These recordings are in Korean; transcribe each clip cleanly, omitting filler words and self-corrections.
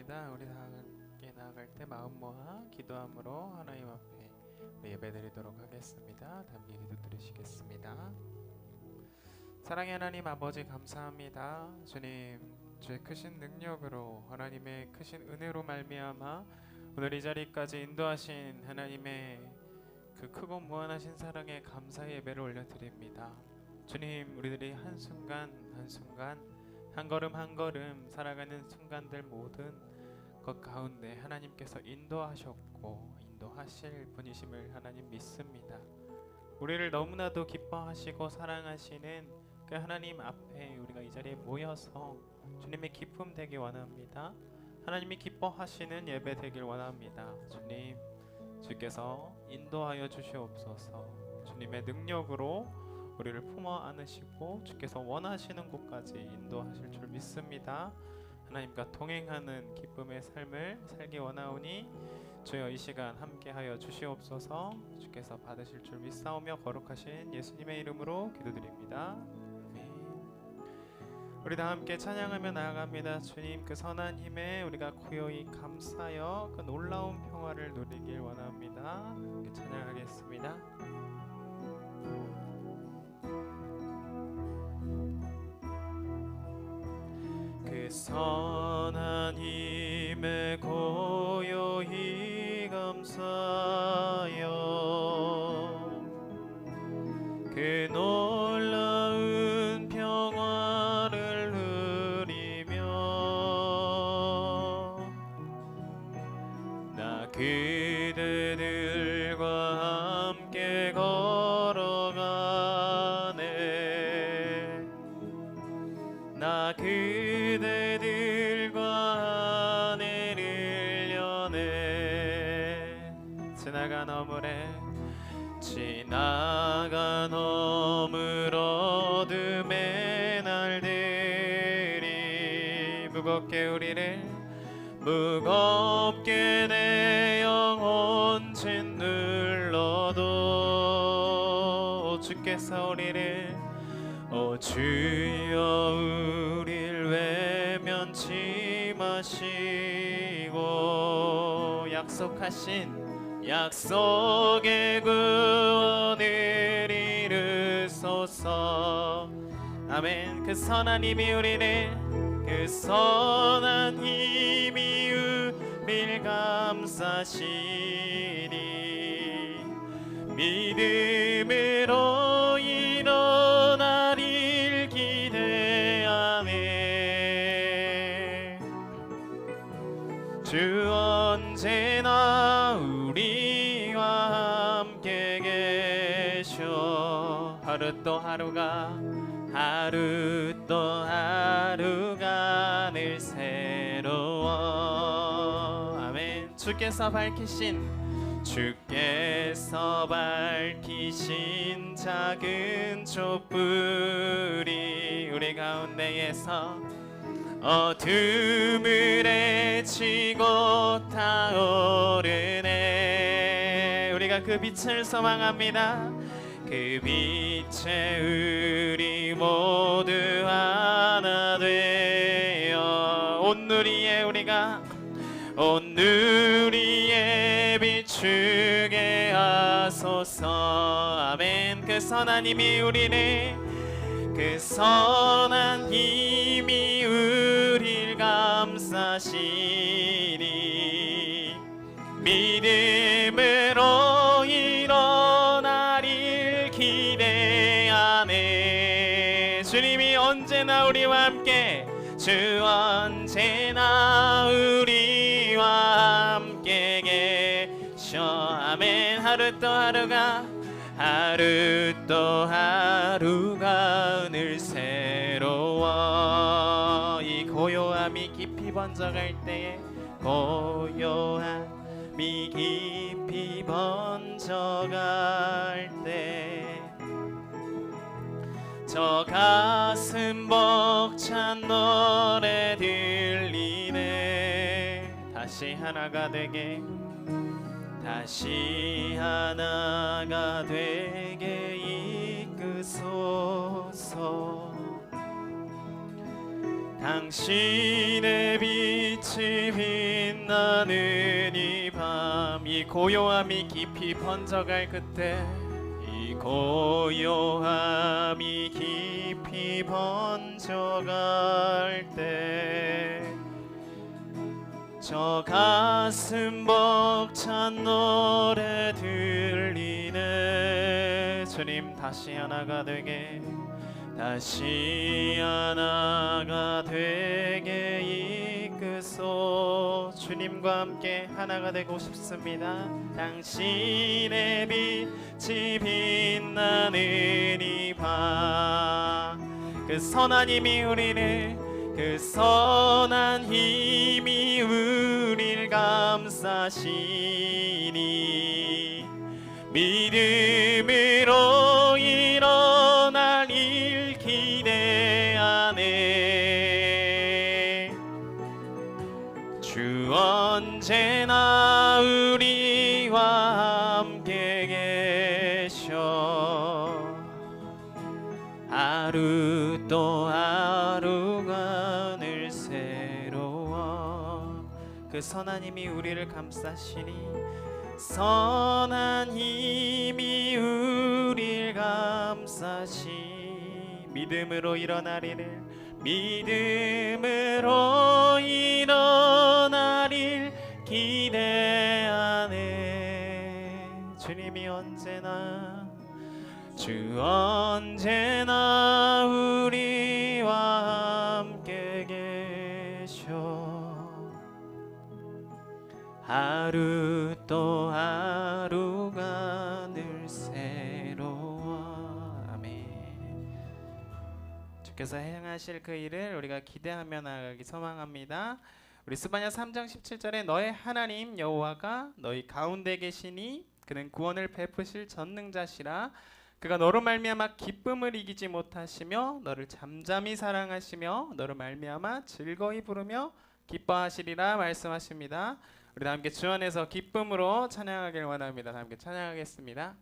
기도드립니다. 우리 다 함께 나아갈 때 마음 모아 기도함으로 하나님 앞에 예배드리도록 하겠습니다. 담기 기도 드리시겠습니다. 사랑의 하나님 아버지 감사합니다. 주님, 주의 크신 능력으로 하나님의 크신 은혜로 말미암아 오늘 이 자리까지 인도하신 하나님의 그 크고 무한하신 사랑에 감사의 예배를 올려드립니다. 주님, 우리들이 한순간 한순간 한 걸음 한 걸음 살아가는 순간들 모든 것 가운데 하나님께서 인도하셨고 인도하실 분이심을 하나님 믿습니다. 우리를 너무나도 기뻐하시고 사랑하시는 그 하나님 앞에 우리가 이 자리에 모여서 주님의 기쁨 되기 원합니다. 하나님이 기뻐하시는 예배 되길 원합니다. 주님, 주께서 인도하여 주시옵소서. 주님의 능력으로 우리를 품어 안으시고 주께서 원하시는 곳까지 인도하실 줄 믿습니다. 하나님과 동행하는 기쁨의 삶을 살기 원하오니 주여 이 시간 함께하여 주시옵소서. 주께서 받으실 줄 믿사오며 거룩하신 예수님의 이름으로 기도드립니다. 아멘. 우리 다 함께 찬양하며 나아갑니다. 주님, 그 선한 힘에 우리가 고요히 감사하여 그 놀라운 평화를 누리길 원합니다. 함께 찬양하겠습니다. 그 선한 힘에 고요히 감사하여 그 놀라운 평화를 누리며 나 그대들과 함께 걸어가네. 나 그대들과 하늘을 여네. 지나가 넘을 어둠의 날들이 무겁게 내 영혼 짓눌러도 주께서 우리를 주여 우릴 외면치 마시고 약속의 구원을 이루소서. 아멘. 그 선한 힘이 우릴 감싸시니 믿음으로 일어나릴 기대하네. 주 언제나 우리와 함께 계셔. 하루 또 하루가 늘 새로워. 아멘. 주께서 밝히신 작은 촛불이 우리 가운데에서 어둠을 헤치고 타오르네. 우리가 그 빛을 소망합니다. 그 빛에 우리 모두 하나 되어 온 누리에 비추게 하소서. 아멘. 그 선한 힘이 우릴 감싸시니 믿음으로 일어나릴 기대하네. 주님이 언제나 우리와 함께 계셔. 아멘. 하루 또 하루가 늘 새로워. 이 고요함이 깊이 번져갈 때에 저 가슴 벅찬 노래 들리네. 다시 하나가 되게 이끄소서. 당신의 빛이 빛나는 이 밤, 이 고요함이 깊이 번져갈 그때, 이 고요함이 깊이 번져갈 때, 저 가슴 벅찬 노래 들리네. 주님, 다시 하나가 되게, 다시 하나가 되게 이끄소. 주님과 함께 하나가 되고 싶습니다. 당신의 빛이 빛나는 이 밤, 그 선한 힘이 우리를, 그 선한 힘이 우리를 감싸시니, 믿음으로 일어날 일 기대하네. 주 언제나 우리와 함께 계셔. 하루 또 하루가 늘 새로워. 그 선한 힘이 우리를 감싸시니, 선한 힘이 우리를 감싸시. 믿음으로 일어나리를, 믿음으로 일어나릴 기대하네. 주님이 언제나, 주 언제나 우리와 함께 계셔. 하루 또 하루가 늘 새로워. 아멘. 주께서 행하실 그 일을 우리가 기대하며 나아가기 소망합니다. 우리 스바냐 3장 17절에 너의 하나님 여호와가 너희 가운데 계시니 그는 구원을 베푸실 전능자시라. 그가 너로 말미암아 기쁨을 이기지 못하시며 너를 잠잠히 사랑하시며 너로 말미암아 즐거이 부르며 기뻐하시리라 말씀하십니다. 우리 다 함께 주 안에서 기쁨으로 찬양하길 원합니다. 다 함께 찬양하겠습니다.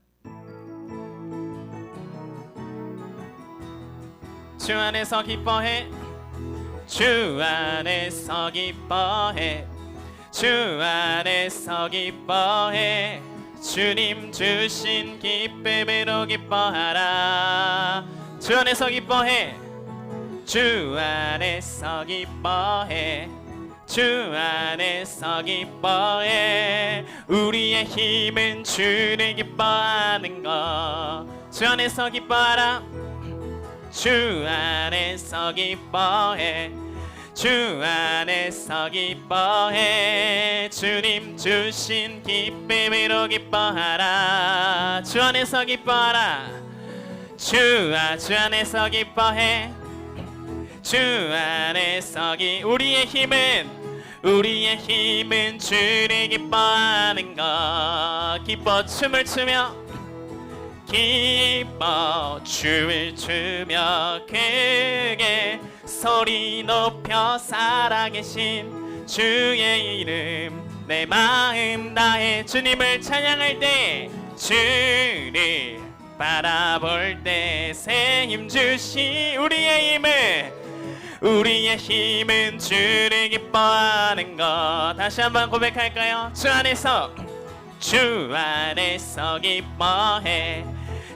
주 안에서 기뻐해, 주 안에서 기뻐해, 주 안에서 기뻐해. 주님 주신 기쁨으로 기뻐하라. 주 안에서 기뻐해, 주 안에서 기뻐해, 주 안에서 기뻐해. 우리의 힘은 주를 기뻐하는 것. 주 안에서 기뻐하라. 주 안에서 기뻐해, 주 안에서 기뻐해. 주님 주신 기쁨으로 기뻐하라. 주 안에서 기뻐하라. 주 안에서 기뻐해, 주 안에서 우리의 힘은 주를 기뻐하는 것. 기뻐 춤을 추며, 기뻐 춤을 추며 크게 소리 높여 살아계신 주의 이름 내 마음 다해. 주님을 찬양할 때, 주를 바라볼 때 새 힘 주시. 우리의 힘은 주를 기뻐하는 것. 다시 한번 고백할까요? 주 안에서 기뻐해,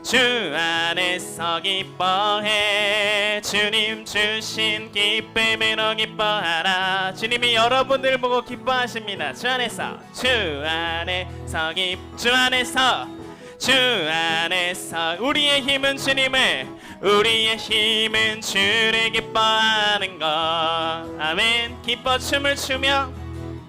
주 안에서 기뻐해. 주님 주신 기쁨으로 기뻐하라. 주님이 여러분들 보고 기뻐하십니다. 주 안에서 주 안에서 우리의 힘은 주를 기뻐하는 것. 아멘. 기뻐 춤을 추며,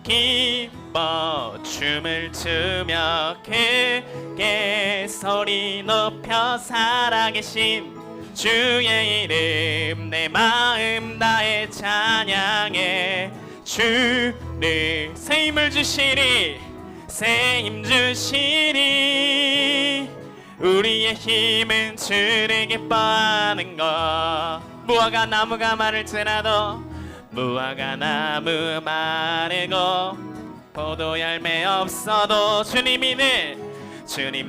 기뻐 춤을 추며 크게 소리 높여 살아계신 주의 이름 내 마음 다해 찬양해. 주를 새 힘을 주시리, 새 힘 주시리. 우리의 힘은 주를 기뻐하는 것. 무화과 나무가 마를지라도, 무화과 나무 마르고 포도 열매 없어도 주님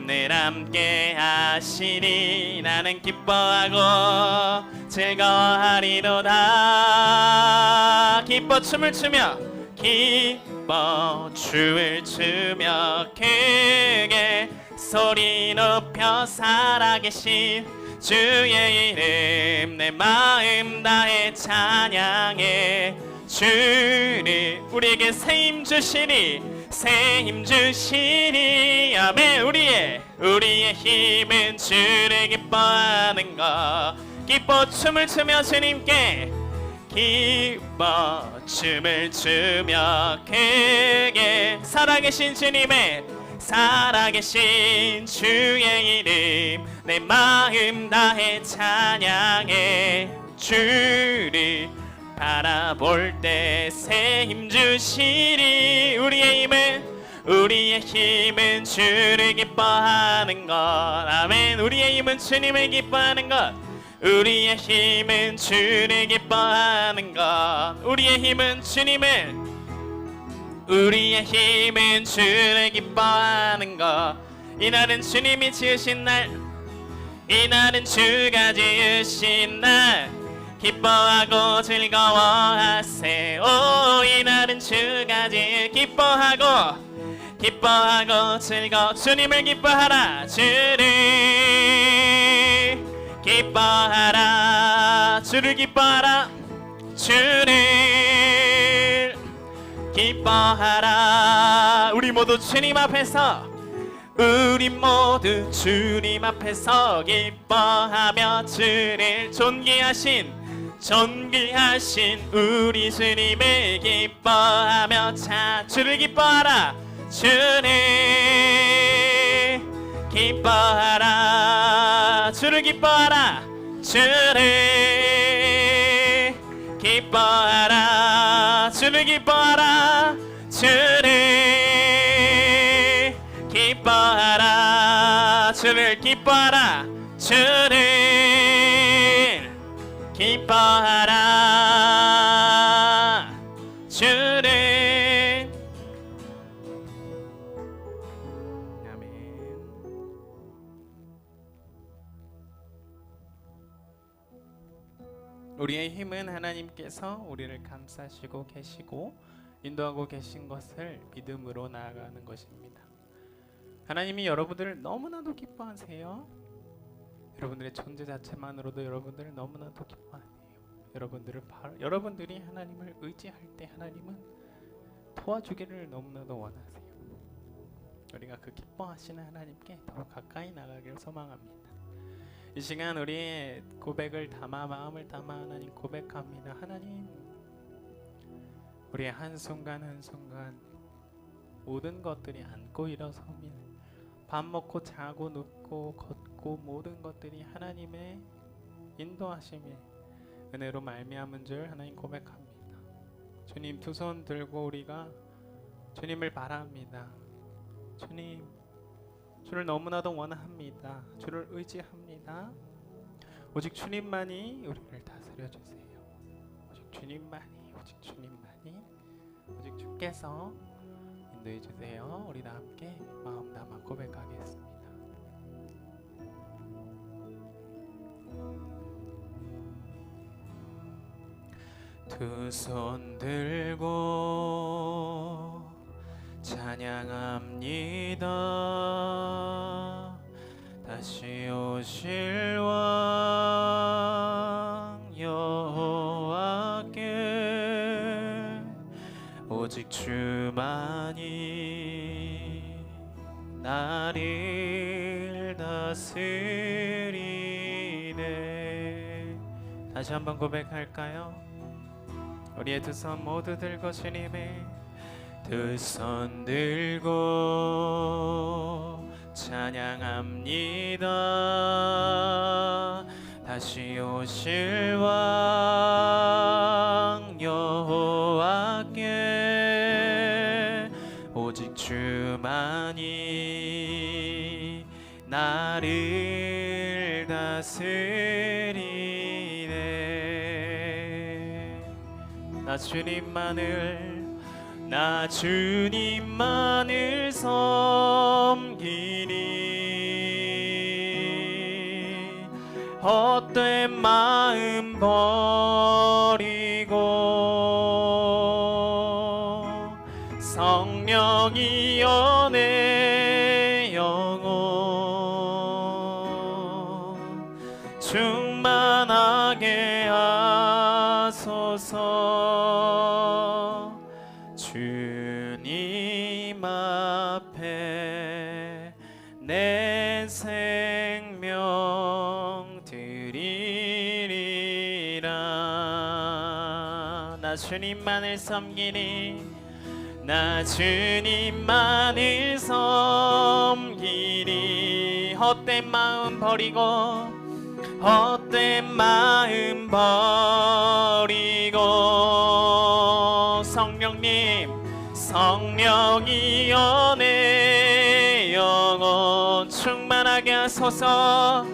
늘 함께 하시니 나는 기뻐하고 즐거워하리로다. 기뻐 춤을 추며 기뻐 춤을 추며 크게 소리 높여 살아계신 주의 이름 내 마음 다해 찬양해. 주를 우리에게 새 힘 주시니 새 힘 주시니 아멘. 우리의 힘은 주를 기뻐하는 것. 기뻐 춤을 추며 주님께 기뻐 춤을 추며 크게 살아계신 주님의 살아계신 주의 이름 내 마음 다해 찬양해. 주를 바라볼 때 새 힘 주시리. 우리의 힘은 주를 기뻐하는 것. 아멘. 우리의 힘은 주님을 기뻐하는 것. 우리의 힘은 주를 기뻐하는 것. 우리의 힘은 주를 기뻐하는 것. 이날은 주님이 지으신 날, 이날은 주가 지으신 날. 기뻐하고 즐거워하세요. 이날은 주가 기뻐하고 주님을 기뻐하라. 주를 기뻐하라. 주를 기뻐하라. 주를 기뻐하라. 우리 모두 주님 앞에서 기뻐하며 주를 존귀하신 우리 주님을 기뻐하며 주를 기뻐하라. 주를 기뻐하라. 주를 기뻐하라. 주를 기뻐하라. 주를 기뻐하라. 주를 기뻐하라. 주를 기뻐하라. 주를 기뻐하라. 주를. 아멘. 우리의 힘은 하나님께서 우리를 감싸시고 계시고 인도하고 계신 것을 믿음으로 나아가는 것입니다. 하나님이 여러분들을 너무나도 기뻐하세요. 여러분들의 존재 자체만으로도 여러분들을 너무나도 기뻐하세요. 여러분들이 하나님을 의지할 때 하나님은 도와주기를 너무나도 원하세요. 우리가 그 기뻐하시는 하나님께 더 가까이 나가기를 소망합니다. 이 시간 우리의 고백을 담아 마음을 담아 하나님 고백합니다. 하나님, 우리의 한순간 한순간 모든 것들이 앉고 일어섭니다. 밥 먹고 자고 눕고 걷고 모든 것들이 하나님의 인도하심에 은혜로 말미암은 줄 하나님 고백합니다. 주님, 두 손 들고 우리가 주님을 바랍니다. 주님, 주를 너무나도 원합니다. 주를 의지합니다. 오직 주님만이 우리를 다스려 주세요. 오직 주님만이, 오직 주께서 인도해 주세요. 우리 다 함께 마음 담아 고백하겠습니다. 두 손 들고 찬양합니다. 다시 오실 왕 여호와께 오직 주만이 나를 다스리네. 다시 한번 고백할까요? 우리의 두 손 모두 들고 주님의 두 손 들고 찬양합니다. 다시 오실 왕 여호와께 오직 주만이 나를 다스리네. 나 주님만을 섬기니 헛된 마음 버리고 성령이여 내 영혼 충만하게 하소서. 주님 앞에 내 생명 드리리라. 나 주님만을 섬기리. 나 주님만을 섬기리. 헛된 마음 버리고 헛된 마음 버리고 성령이여 내 영혼 충만하게 하소서.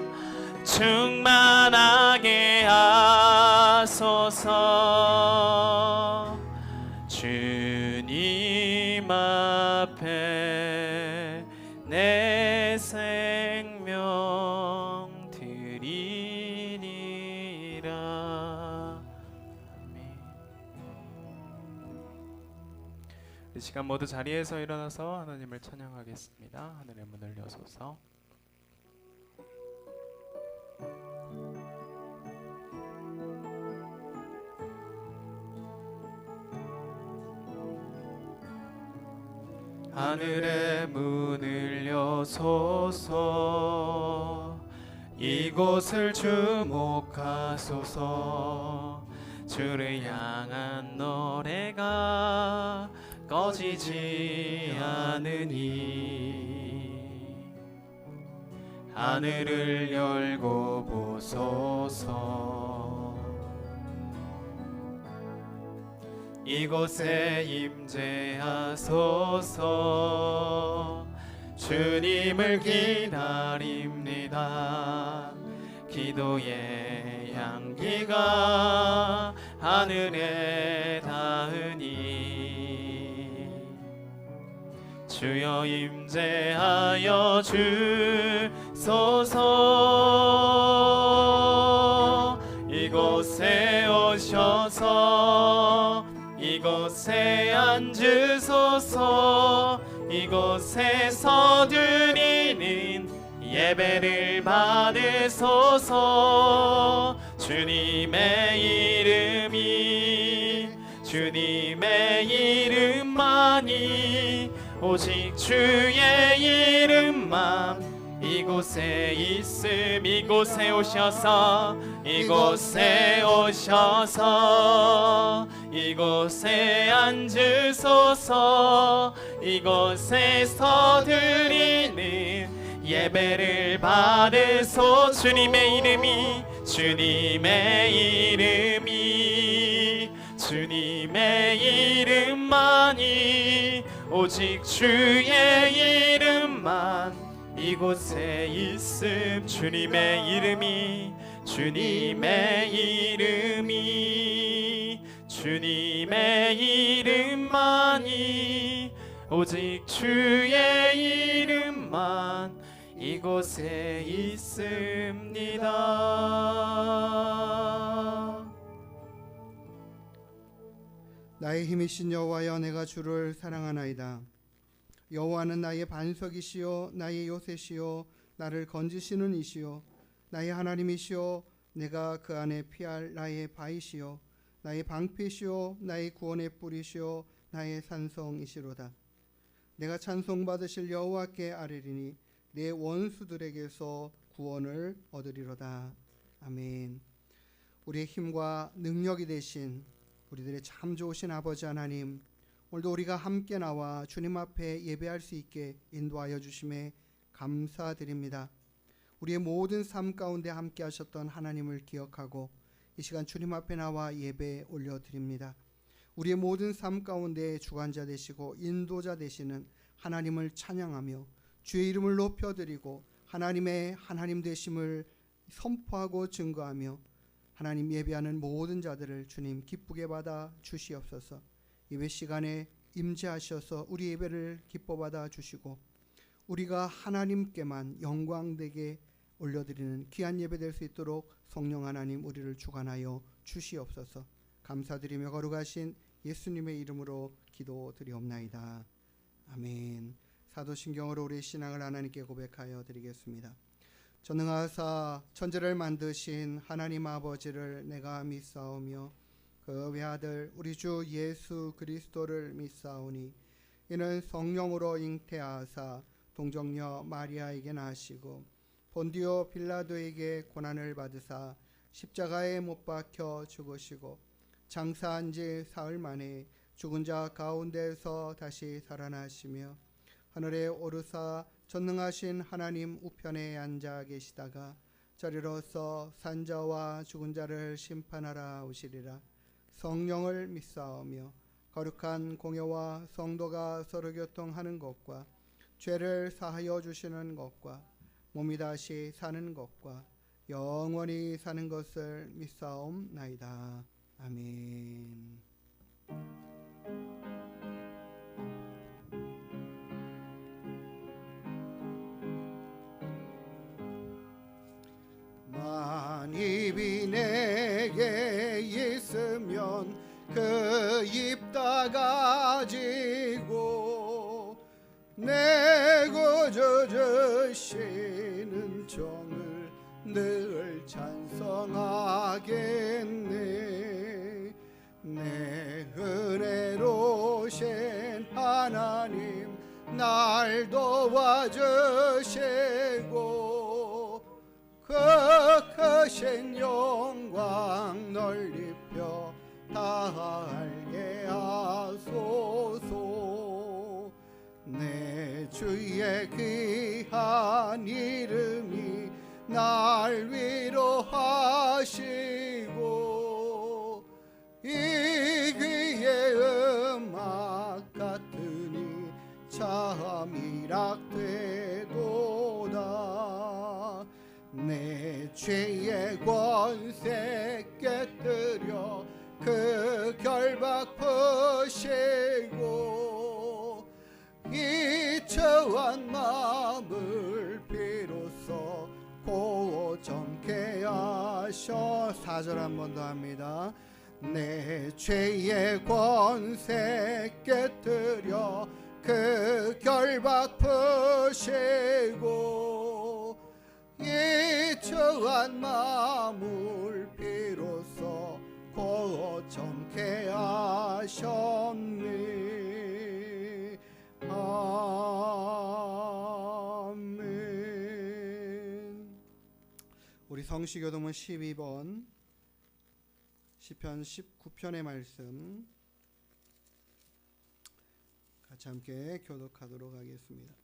충만하게 하소서. 주님 앞에 내 생명 드리리라. 아멘. 이 시간 모두 자리에서 일어나서 하나님을 찬양하겠습니다. 하늘의 문을 여소서. 하늘의 문을 여소서. 이곳을 주목하소서. 주를 향한 노래가 꺼지지 않으니 하늘을 열고 보소서. 이곳에 임재하소서. 주님을 기다립니다. 기도의 향기가 하늘에 닿으니 주여 임재하여 주소서. 이곳에 오셔서 이곳에 앉으소서. 이곳에서 드리는 예배를 받으소서. 주님의 이름만이 오직 주의 이름만 이곳에 있음. 이곳에 오셔서 이곳에 앉으소서. 이곳에서 드리는 예배를 받으소. 주님의 이름만이 오직 주의 이름만 이곳에 있음. 주님의 이름만이 오직 주의 이름만 이곳에 있습니다. 나의 힘이신 여호와여, 내가 주를 사랑하나이다. 여호와는 나의 반석이시요 나의 요새시요 나를 건지시는 이시요 나의 하나님이시요 내가 그 안에 피할 나의 바위시요 나의 방패시요 나의 구원의 뿌리시요 나의 산성이시로다. 내가 찬송받으실 여호와께 아뢰리니 내 원수들에게서 구원을 얻으리로다. 아멘. 우리의 힘과 능력이 되신 우리들의 참 좋으신 아버지 하나님, 오늘도 우리가 함께 나와 주님 앞에 예배할 수 있게 인도하여 주심에 감사드립니다. 우리의 모든 삶 가운데 함께 하셨던 하나님을 기억하고 이 시간 주님 앞에 나와 예배 올려드립니다. 우리의 모든 삶 가운데 주관자 되시고 인도자 되시는 하나님을 찬양하며 주의 이름을 높여드리고 하나님의 하나님 되심을 선포하고 증거하며 하나님 예배하는 모든 자들을 주님 기쁘게 받아 주시옵소서. 예배 시간에 임재하셔서 우리 예배를 기뻐 받아 주시고 우리가 하나님께만 영광되게 올려드리는 귀한 예배 될 수 있도록 성령 하나님 우리를 주관하여 주시옵소서. 감사드리며 거룩하신 예수님의 이름으로 기도드리옵나이다. 아멘. 사도신경으로 우리의 신앙을 하나님께 고백하여 드리겠습니다. 전능하사 천지를 만드신 하나님 아버지를 내가 믿사오며 그 외아들 우리 주 예수 그리스도를 믿사오니 이는 성령으로 잉태하사 동정녀 마리아에게 나시고 본디오 빌라도에게 고난을 받으사 십자가에 못 박혀 죽으시고 장사한 지 사흘 만에 죽은 자 가운데서 다시 살아나시며 하늘에 오르사 전능하신 하나님 우편에 앉아 계시다가 저리로서 산자와 죽은 자를 심판하라 오시리라. 성령을 믿사오며 거룩한 공회와 성도가 서로 교통하는 것과 죄를 사하여 주시는 것과 몸이 다시 사는 것과 영원히 사는 것을 믿사옵나이다. 아멘. 만입이 내게 있으면 그 입 다 가지고 내 구주 주시는 종을 늘 찬송하겠네. 내 은혜로우신 하나님 날 도와주시고 그 크신 영광 넓혀 다 알게 하소서. 내 주의 귀한 이름이 날 위로하시고 이 귀의 음악 같으니 참 이락되도다. 내 죄의 권세 깨뜨려 그 결박 푸시고 이 처한 마음을 비로소 고정케 하셔. 4절 한 번 더 합니다. 내 죄의 권세 깨뜨려 그 결박 푸시고 이 처한 마음을 비로소 고정케 하셨네. 아멘. 우리 성시교동은 12번 시편 19편의 말씀 같이 함께 교독하도록 하겠습니다.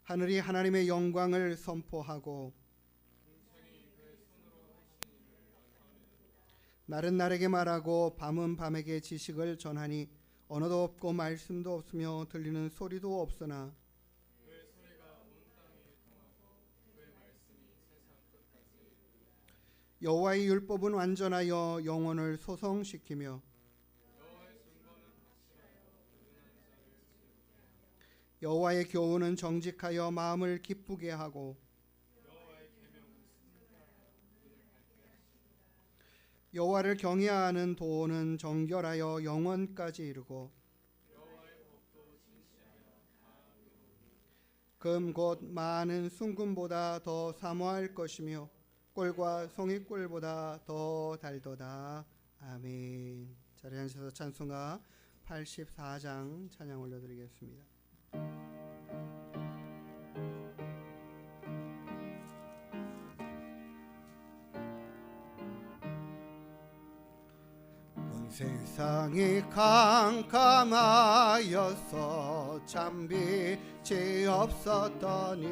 하늘이 하나님의 영광을 선포하고 날은 날에게 말하고 밤은 밤에게 지식을 전하니 언어도 없고 말씀도 없으며 들리는 소리도 없으나 여호와의 율법은 완전하여 영혼을 소성시키며 여호와의 교훈은 정직하여 마음을 기쁘게 하고 여호와를 경외하는 도는 정결하여 영원까지 이르고 금 곧 많은 순금보다 더 사모할 것이며 꿀과 송이꿀보다 더 달도다. 아멘. 자리에 앉으셔서 찬송가 84장 찬양 올려드리겠습니다. 온 세상이 캄캄하여서 참 빛이 없었더니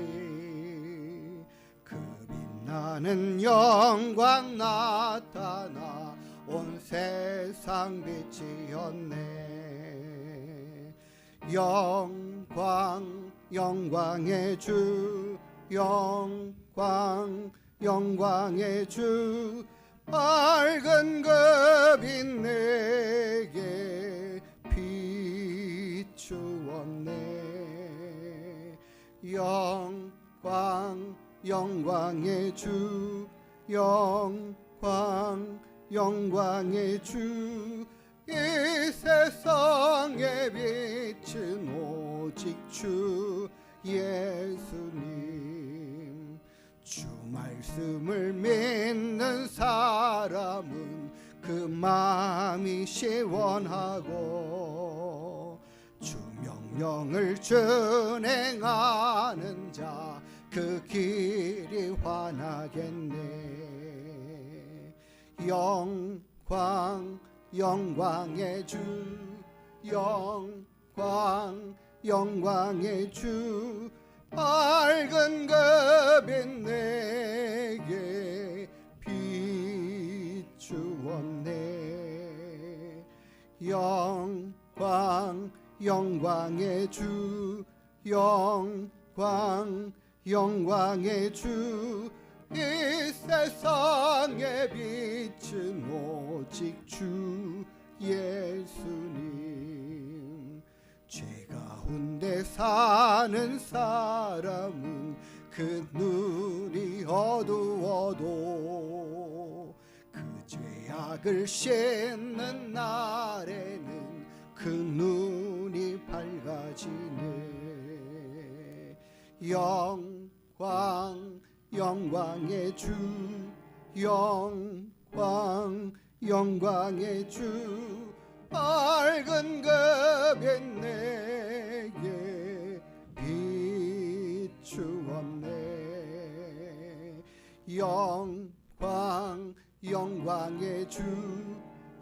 그 빛나는 영광 나타나 온 세상 빛이었네. 영광 영광의 주 영광 영광의 주 밝은 그 빛 내게 비추었네. 영광의 주 영광 영광의 주 이 세상의 빛은 오직 주 예수님 주 말씀을 믿는 사람은 그 마음이 시원하고 주 명령을 준행하는 자 그 길이 환하겠네 영광 영광의 주 영광 영광의 주 밝은 그 빛 내게 비추었네 영광 영광의 주 영광 영광의 주 이 세상의 빛은 오직 주 예수님 죄 가운데 사는 사람은 그 눈이 어두워도 그 죄악을 씻는 날에는 그 눈이 밝아지네 영광 영광의 주 영광 영광의 주 밝은 그 빛 내게 비추었네 영광 영광의 주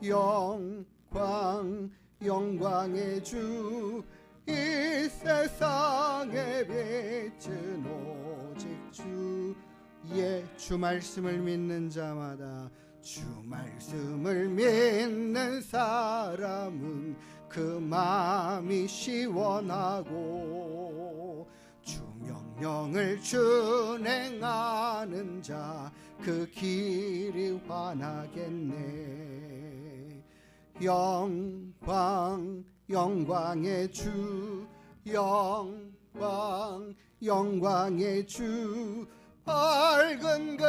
영광 영광의 주 이 세상의 빛은 오직 주 주 말씀을 믿는 자마다 주 말씀을 믿는 사람은 그 마음이 시원하고 주 명령을 준행하는 자 그 길이 환하겠네 영광 영광의 주 영광 영광의 주 밝은 그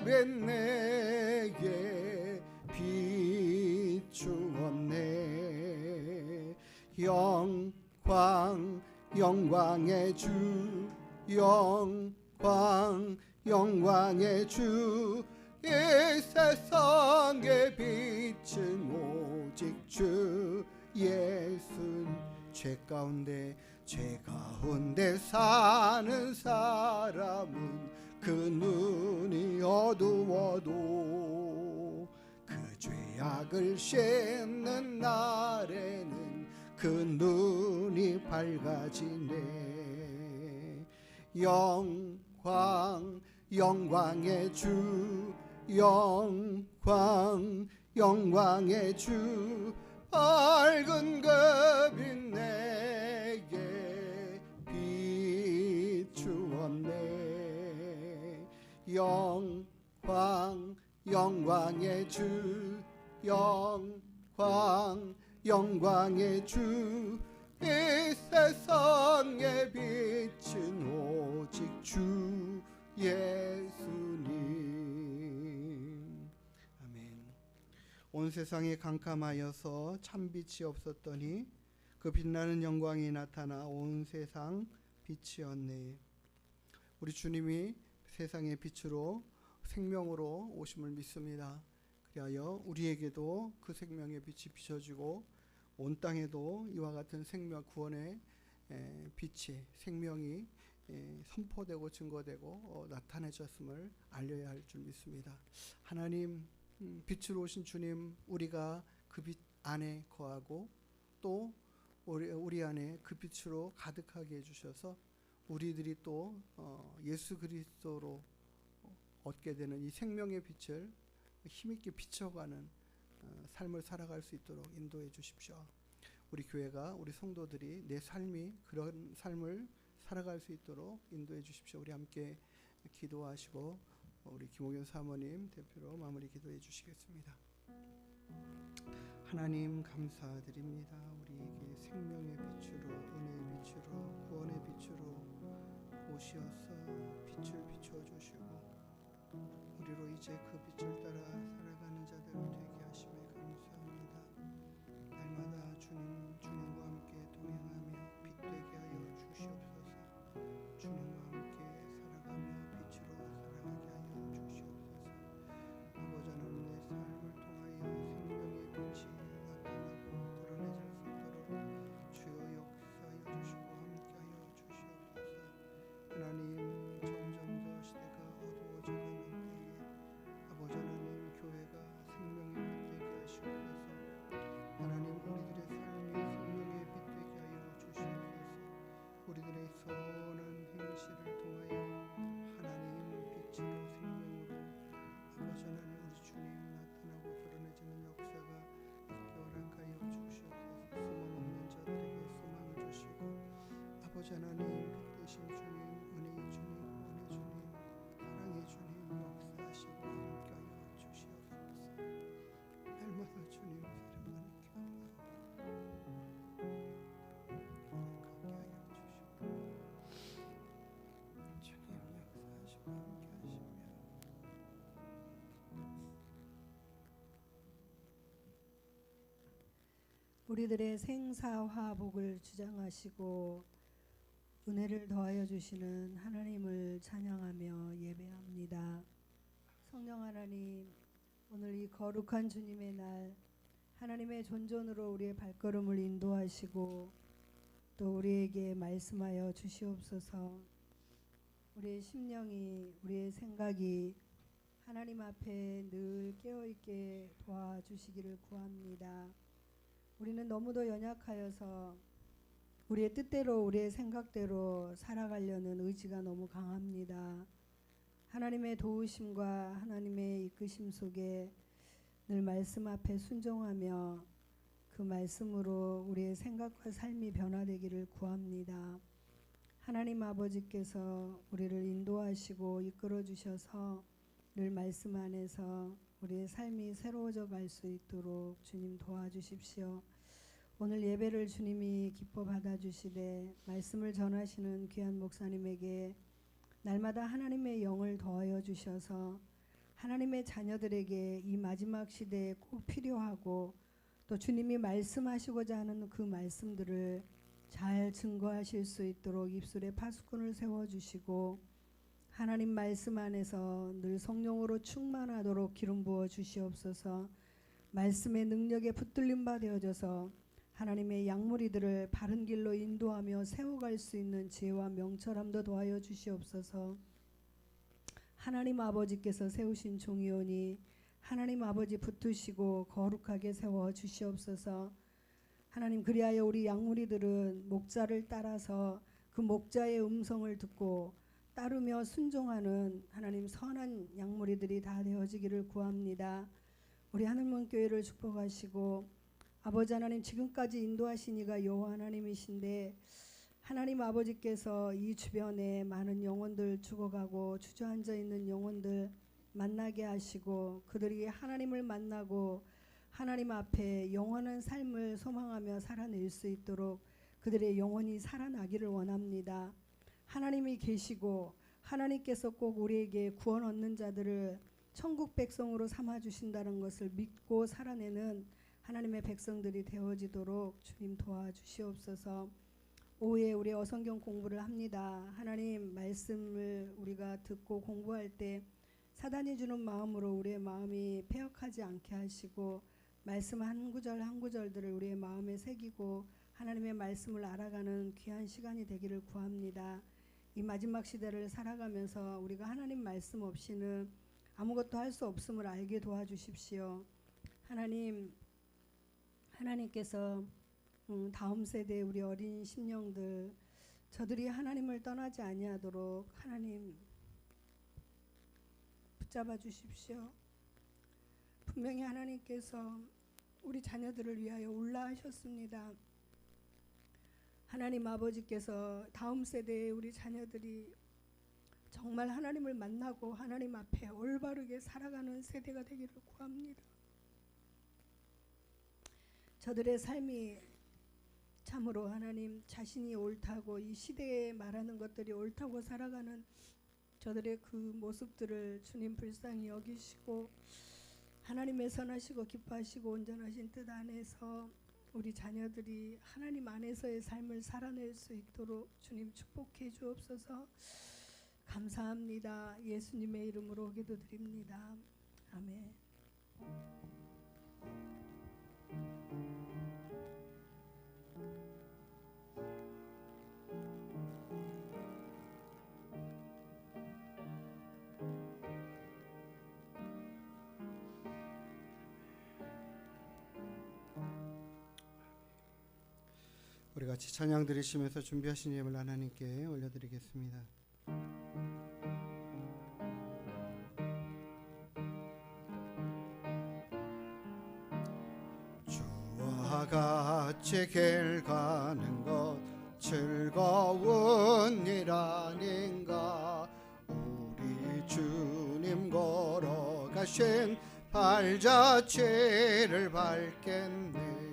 빛 내게 비추었네 영광 영광의 주 영광 영광의 주 이 세상의 빛은 오직 주 예수 죄 가운데 사는 사람은 그 눈이 어두워도 그 죄악을 씻는 날에는 그 눈이 밝아지네 영광 영광의 주 영광 영광의 주 밝은 그 빛 내게 비추었네 영광 영광의 주 영광 영광의 주 이 세상의 빛은 오직 주 예수님 아멘 온 세상이 캄캄하여서 참 빛이 없었더니 그 빛나는 영광이 나타나 온 세상 빛이었네 우리 주님이 세상의 빛으로 생명으로 오심을 믿습니다 그리하여 우리에게도 그 생명의 빛이 비춰지고 온 땅에도 이와 같은 생명 구원의 빛이 생명이 선포되고 증거되고 나타내졌음을 알려야 할 줄 믿습니다. 하나님 빛으로 오신 주님 우리가 그 빛 안에 거하고 또 우리 안에 그 빛으로 가득하게 해주셔서 우리들이 또 예수 그리스도로 얻게 되는 이 생명의 빛을 힘있게 비춰가는 삶을 살아갈 수 있도록 인도해 주십시오. 우리 교회가 우리 성도들이 내 삶이 그런 삶을 살아갈 수 있도록 인도해 주십시오. 우리 함께 기도하시고 우리 김옥윤 사모님 대표로 마무리 기도해 주시겠습니다. 하나님 감사드립니다. 우리에게 생명의 빛으로 은혜의 빛으로 구원의 빛으로 오시어서 빛을 비춰 주시고 우리로 이제 그 빛을 따라 살아가는 자들 되게 하심에 감사합니다. 날마다 주님과 함께 동행하며 빛 되게 하여 주시옵소서. 주님과 함께 살아가며 빛으로 살아가게 하여 주시옵소서. 아버지 하나님, 내 삶을 통하여 생명의 빛이 나타나고 드러내질 수 있도록 주여 역사하여 주시고 함께하여 주시옵소서. 하나님, 점점 더 시대가 어두워져 가는 때에 아버지 하나님, 교회가 생명의 빛 되게 하시옵소서. 하나님, 우리들의 삶이 생명의 빛 되게 하여 주시옵소서. 우리들의 선한 행실을 통하여 하나님 빛으로 생명으로 아버지 하나님, 우리 주님 나타나고 드러내지는 역사가 있게 허락하여 주시옵소서. 소망 없는 자들에게 소망을 주시고 아버지 하나님, 빛 되신 주님, 은혜의 주님, 구원의 주님, 사랑의 주님 역사하시고 함께하여 주시옵소서. 날마다 주님 사랑하는 교회 거룩하게 하여 주시고 주님 역사하시고 함께하시며 우리들의 생사화복을 주장하시고 은혜를 더하여 주시는 하나님을 찬양하며 예배합니다. 성령 하나님, 오늘 이 거룩한 주님의 날 하나님의 존존으로 우리의 발걸음을 인도하시고 또 우리에게 말씀하여 주시옵소서. 우리의 심령이, 우리의 생각이 하나님 앞에 늘 깨어있게 도와주시기를 구합니다. 우리는 너무도 연약하여서 우리의 뜻대로, 우리의 생각대로 살아가려는 의지가 너무 강합니다. 하나님의 도우심과 하나님의 이끄심 속에 늘 말씀 앞에 순종하며 그 말씀으로 우리의 생각과 삶이 변화되기를 구합니다. 하나님 아버지께서 우리를 인도하시고 이끌어 주셔서 늘 말씀 안에서 우리의 삶이 새로워져 갈 수 있도록 주님 도와주십시오. 오늘 예배를 주님이 기뻐 받아주시되 말씀을 전하시는 귀한 목사님에게 날마다 하나님의 영을 더하여 주셔서 하나님의 자녀들에게 이 마지막 시대에 꼭 필요하고 또 주님이 말씀하시고자 하는 그 말씀들을 잘 증거하실 수 있도록 입술에 파수꾼을 세워주시고 하나님 말씀 안에서 늘 성령으로 충만하도록 기름 부어 주시옵소서. 말씀의 능력에 붙들림 바 되어져서 하나님의 양무리들을 바른 길로 인도하며 세워갈 수 있는 지혜와 명철함도 더하여 주시옵소서. 하나님 아버지께서 세우신 종이오니 하나님 아버지 붙드시고 거룩하게 세워 주시옵소서. 하나님, 그리하여 우리 양무리들은 목자를 따라서 그 목자의 음성을 듣고 따르며 순종하는 하나님 선한 양무리들이 다 되어지기를 구합니다. 우리 하늘문교회를 축복하시고 아버지 하나님, 지금까지 인도하신 이가 여호와 하나님이신데 하나님 아버지께서 이 주변에 많은 영혼들 죽어가고 주저앉아 있는 영혼들 만나게 하시고 그들이 하나님을 만나고 하나님 앞에 영원한 삶을 소망하며 살아낼 수 있도록 그들의 영혼이 살아나기를 원합니다. 하나님이 계시고 하나님께서 꼭 우리에게 구원 얻는 자들을 천국 백성으로 삼아 주신다는 것을 믿고 살아내는 하나님의 백성들이 되어지도록 주님 도와주시옵소서. 오후에 우리 어성경 공부를 합니다. 하나님 말씀을 우리가 듣고 공부할 때 사단이 주는 마음으로 우리의 마음이 패역하지 않게 하시고 말씀 한 구절 한 구절들을 우리의 마음에 새기고 하나님의 말씀을 알아가는 귀한 시간이 되기를 구합니다. 이 마지막 시대를 살아가면서 우리가 하나님 말씀 없이는 아무것도 할 수 없음을 알게 도와주십시오. 하나님께서 다음 세대 우리 어린 심령들 저들이 하나님을 떠나지 아니하도록 하나님 붙잡아 주십시오. 분명히 하나님께서 우리 자녀들을 위하여 올라하셨습니다. 하나님 아버지께서 다음 세대의 우리 자녀들이 정말 하나님을 만나고 하나님 앞에 올바르게 살아가는 세대가 되기를 구합니다. 저들의 삶이 참으로 하나님 자신이 옳다고 이 시대에 말하는 것들이 옳다고 살아가는 저들의 그 모습들을 주님 불쌍히 여기시고 하나님의 선하시고 기뻐하시고 온전하신 뜻 안에서 우리 자녀들이 하나님 안에서의 삶을 살아낼 수 있도록 주님 축복해 주옵소서. 감사합니다. 예수님의 이름으로 기도드립니다. 아멘. 우리 같이 찬양 드리시면서 준비하신 예물 하나님께 올려드리겠습니다. 주와 같이 길 가는 것 즐거운 일 아닌가. 우리 주님 걸어가신 발자취를 밟겠네.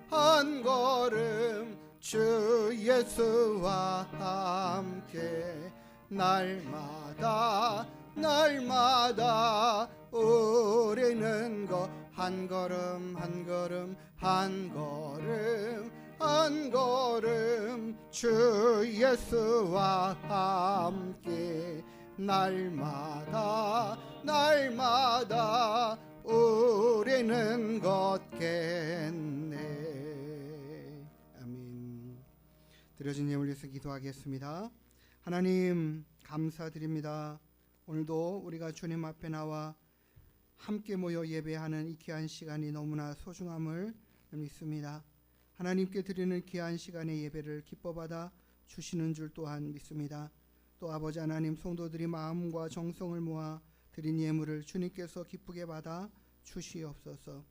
한 걸음 주 예수와 함께 날마다 우리는 한 걸음 주 예수와 함께 날마다 우리는 걷겠네. 아멘. 드려진 예물 위해서 기도하겠습니다. 하나님 감사드립니다. 오늘도 우리가 주님 앞에 나와 함께 모여 예배하는 이 귀한 시간이 너무나 소중함을 믿습니다. 하나님께 드리는 귀한 시간의 예배를 기뻐받아 주시는 줄 또한 믿습니다. 또 아버지 하나님, 성도들이 마음과 정성을 모아 드린 예물을 주님께서 기쁘게 받아 주시옵소서.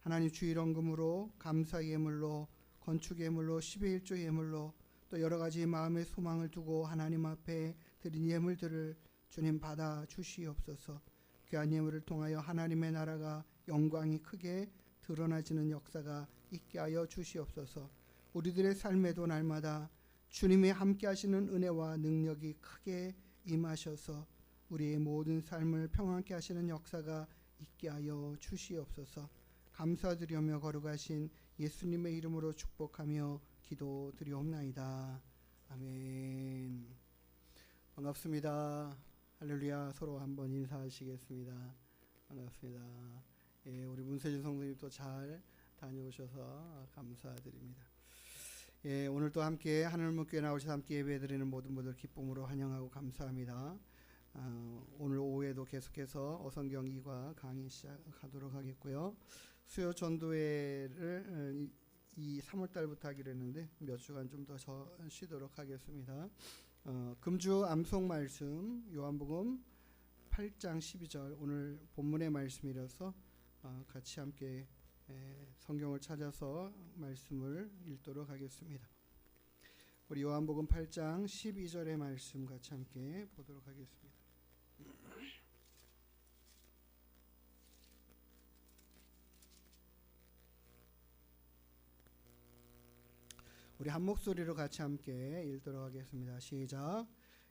하나님, 주일헌금으로, 감사 예물로, 건축 예물로, 12일 조 예물로, 또 여러 가지 마음의 소망을 두고 하나님 앞에 드린 예물들을 주님 받아 주시옵소서. 귀한 예물을 통하여 하나님의 나라가 영광이 크게 드러나지는 역사가 있게 하여 주시옵소서. 우리들의 삶에도 날마다 주님이 함께 하시는 은혜와 능력이 크게 임하셔서 우리의 모든 삶을 평안케 하시는 역사가 있게 하여 주시옵소서. 감사드리며 거룩하신 예수님의 이름으로 축복하며 기도드리옵나이다. 아멘. 반갑습니다. 할렐루야. 서로 한번 인사하시겠습니다. 반갑습니다. 예, 우리 문세진 성도님도 잘 다녀오셔서 감사드립니다. 예, 오늘 또 함께 하늘문교회 나오셔서 함께 예배드리는 모든 분들 기쁨으로 환영하고 감사합니다. 오늘 오후에도 계속해서 어성경 2과 강의 시작하도록 하겠고요. 수요 전도회를 이 3월달부터 하기로 했는데 몇 주간 좀 더 쉬도록 하겠습니다. 금주 암송 말씀 요한복음 8장 12절 오늘 본문의 말씀이라서 같이 함께 성경을 찾아서 말씀을 읽도록 하겠습니다. 우리 요한복음 8장 12절의 말씀 같이 함께 보도록 하겠습니다. 우리 한 목소리로 같이 함께 읽도록 하겠습니다. 시작.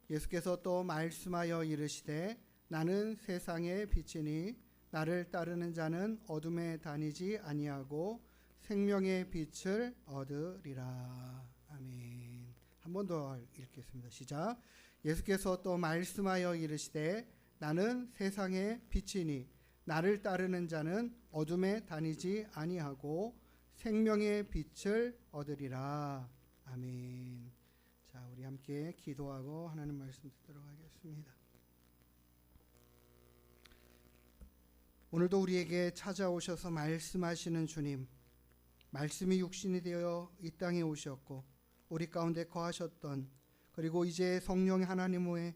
예수께서 또 말씀하여 이르시되 나는 세상의 빛이니 나를 따르는 자는 어둠에 다니지 아니하고 생명의 빛을 얻으리라. 아멘. 한 번 더 읽겠습니다. 시작. 예수께서 또 말씀하여 이르시되 나는 세상의 빛이니 나를 따르는 자는 어둠에 다니지 아니하고 생명의 빛을 얻으리라. 아멘. 자, 우리 함께 기도하고 하나님 말씀 듣도록 하겠습니다. 오늘도 우리에게 찾아오셔서 말씀하시는 주님, 말씀이 육신이 되어 이 땅에 오셨고 우리 가운데 거하셨던, 그리고 이제 성령의 하나님 외에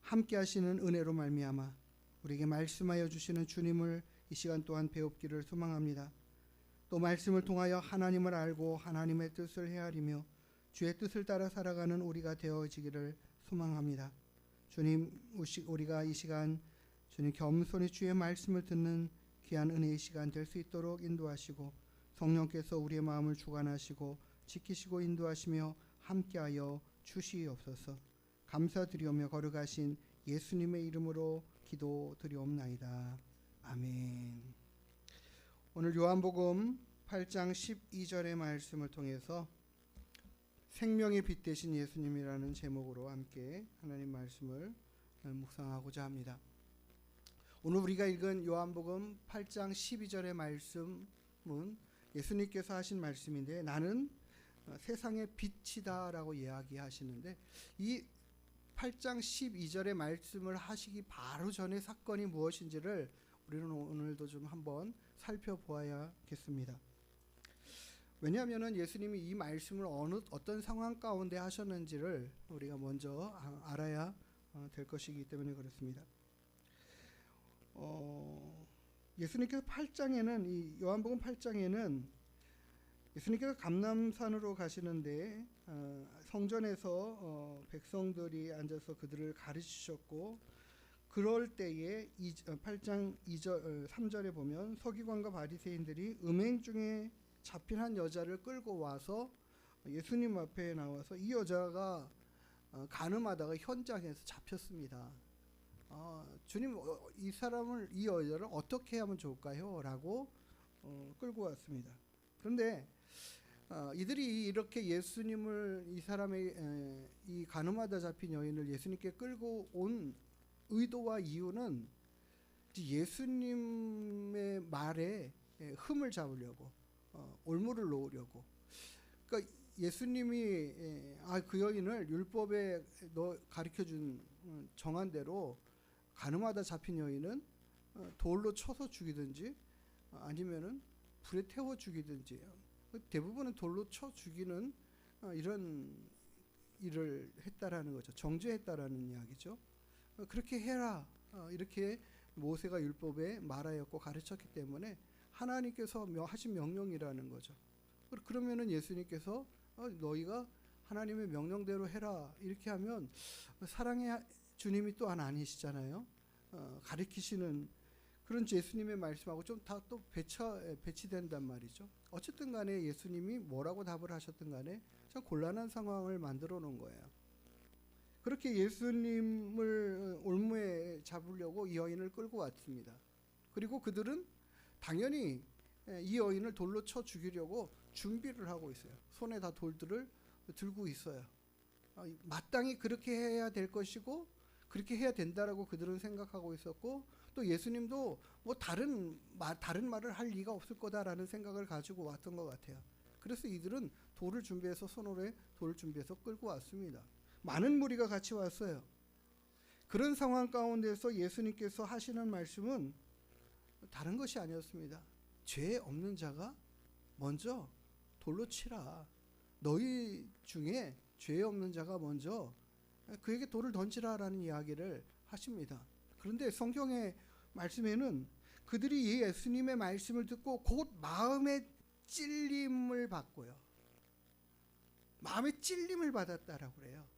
함께 하시는 은혜로 말미암아 우리에게 말씀하여 주시는 주님을 이 시간 또한 배웁기를 소망합니다. 또 말씀을 통하여 하나님을 알고 하나님의 뜻을 헤아리며 주의 뜻을 따라 살아가는 우리가 되어지기를 소망합니다. 주님, 우리가 이 시간 주님 겸손히 주의 말씀을 듣는 귀한 은혜의 시간 될 수 있도록 인도하시고 성령께서 우리의 마음을 주관하시고 지키시고 인도하시며 함께하여 주시옵소서. 감사드리오며 걸어가신 예수님의 이름으로 기도드리옵나이다. 아멘. 오늘 요한복음 8장 12절의 말씀을 통해서 생명의 빛 되신 예수님이라는 제목으로 함께 하나님 말씀을 묵상하고자 합니다. 오늘 우리가 읽은 요한복음 8장 12절의 말씀은 예수님께서 하신 말씀인데, 나는 세상의 빛이다 라고 이야기하시는데, 이 8장 12절의 말씀을 하시기 바로 전에 사건이 무엇인지를 우리는 오늘도 좀 한번 살펴보아야겠습니다. 왜냐하면 예수님이 이 말씀을 어떤 상황 가운데 하셨는지를 우리가 먼저 알아야 될 것이기 때문에 그렇습니다. 예수님께서 8장에는, 이 요한복음 8장에는 예수님께서 감람산으로 가시는데 성전에서 백성들이 앉아서 그들을 가르치셨고, 그럴 때에 8장 3절에 보면 서기관과 바리새인들이 음행 중에 잡힌 한 여자를 끌고 와서 예수님 앞에 나와서 이 여자가 간음하다가 현장에서 잡혔습니다. 주님, 이 여자를 어떻게 하면 좋을까요? 라고 끌고 왔습니다. 그런데 이들이 이렇게 예수님을, 이 사람의 이 간음하다 잡힌 여인을 예수님께 끌고 온 의도와 이유는 예수님의 말에 흠을 잡으려고, 올무를 놓으려고. 그러니까 예수님이 그 여인을 율법에 가르쳐준 정한 대로 간음하다 잡힌 여인은 돌로 쳐서 죽이든지 아니면은 불에 태워 죽이든지, 대부분은 돌로 쳐 죽이는 이런 일을 했다라는 거죠. 정죄했다라는 이야기죠. 그렇게 해라, 이렇게 모세가 율법에 말하였고 가르쳤기 때문에 하나님께서 하신 명령이라는 거죠. 그러면은 예수님께서 너희가 하나님의 명령대로 해라 이렇게 하면, 사랑의 주님이 또한 아니시잖아요. 가르치시는 그런 예수님의 말씀하고 좀 다 또 배치된단 말이죠. 어쨌든 간에 예수님이 뭐라고 답을 하셨든 간에 참 곤란한 상황을 만들어 놓은 거예요. 그렇게 예수님을 올무에 잡으려고 이 여인을 끌고 왔습니다. 그리고 그들은 당연히 이 여인을 돌로 쳐 죽이려고 준비를 하고 있어요. 손에 다 돌들을 들고 있어요. 마땅히 그렇게 해야 될 것이고 그렇게 해야 된다라고 그들은 생각하고 있었고, 또 예수님도 뭐 다른 말을 할 리가 없을 거다라는 생각을 가지고 왔던 것 같아요. 그래서 이들은 돌을 준비해서, 손으로 돌을 준비해서 끌고 왔습니다. 많은 무리가 같이 왔어요. 그런 상황 가운데서 예수님께서 하시는 말씀은 다른 것이 아니었습니다. 죄 없는 자가 먼저 돌로 치라. 너희 중에 죄 없는 자가 먼저 그에게 돌을 던지라라는 이야기를 하십니다. 그런데 성경의 말씀에는 그들이 예수님의 말씀을 듣고 곧 마음의 찔림을 받고요. 마음의 찔림을 받았다라고 그래요.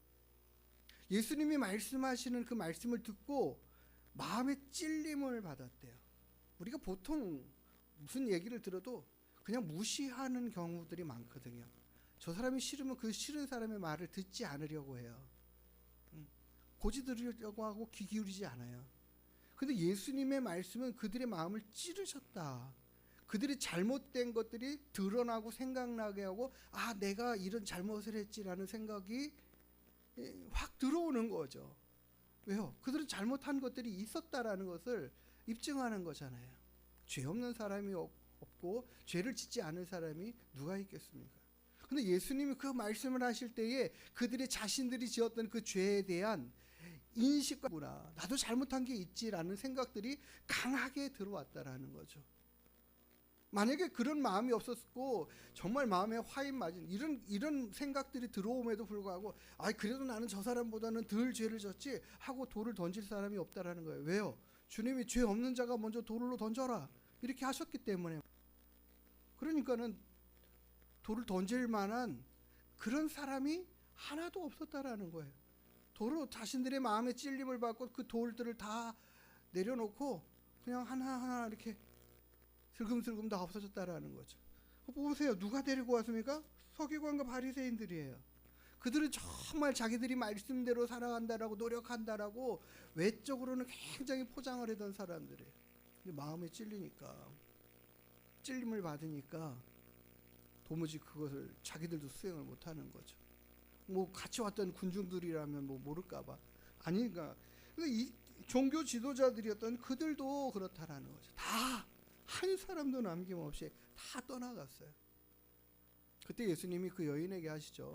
예수님이 말씀하시는 그 말씀을 듣고 마음의 찔림을 받았대요. 우리가 보통 무슨 얘기를 들어도 그냥 무시하는 경우들이 많거든요. 저 사람이 싫으면 그 싫은 사람의 말을 듣지 않으려고 해요. 고지 들으려고 하고 귀 기울이지 않아요. 근데 예수님의 말씀은 그들의 마음을 찌르셨다. 그들이 잘못된 것들이 드러나고 생각나게 하고, 내가 이런 잘못을 했지라는 생각이 확 들어오는 거죠. 왜요? 그들은 잘못한 것들이 있었다라는 것을 입증하는 거잖아요. 죄 없는 사람이 없고 죄를 짓지 않은 사람이 누가 있겠습니까? 근데 예수님이 그 말씀을 하실 때에 그들의 자신들이 지었던 그 죄에 대한 인식과, 나도 잘못한 게 있지라는 생각들이 강하게 들어왔다라는 거죠. 만약에 그런 마음이 없었고 정말 마음에 화인 맞은 이런 생각들이 들어옴에도 불구하고, 그래도 나는 저 사람보다는 덜 죄를 졌지 하고 돌을 던질 사람이 없다라는 거예요. 왜요? 주님이 죄 없는 자가 먼저 돌로 던져라 이렇게 하셨기 때문에. 그러니까는 돌을 던질 만한 그런 사람이 하나도 없었다라는 거예요. 도로 자신들의 마음의 찔림을 받고 그 돌들을 다 내려놓고 그냥 하나하나 이렇게 슬금슬금 다 없어졌다라는 거죠. 보세요. 누가 데리고 왔습니까? 서기관과 바리새인들이에요. 그들은 정말 자기들이 말씀대로 살아간다라고 노력한다라고 외적으로는 굉장히 포장을 하던 사람들이에요. 근데 마음에 찔림을 받으니까 도무지 그것을 자기들도 수행을 못하는 거죠. 뭐 같이 왔던 군중들이라면 뭐 모를까봐 아니니까 이 종교 지도자들이었던 그들도 그렇다라는 거죠. 다 한 사람도 남김없이 다 떠나갔어요. 그때 예수님이 그 여인에게